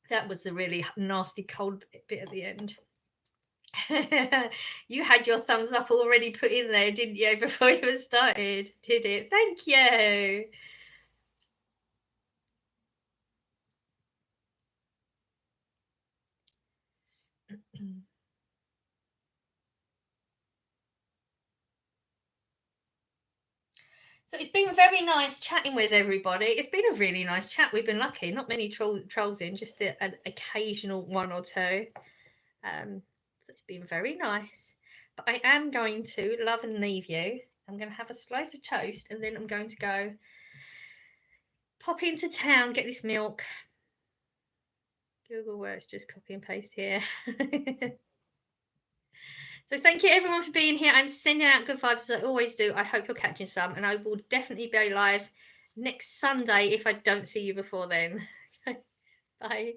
S1: That was the really nasty cold bit at the end. You had your thumbs up already put in there, didn't you, before you even started? Did it? Thank you. So it's been very nice chatting with everybody. It's been a really nice chat. We've been lucky. Not many trolls in, just an occasional one or two. So it's been very nice. But I am going to love and leave you. I'm going to have a slice of toast and then I'm going to go pop into town, get this milk. Google Works, just copy and paste here. So thank you everyone for being here. I'm sending out good vibes as I always do. I hope you're catching some, and I will definitely be live next Sunday if I don't see you before then. Bye.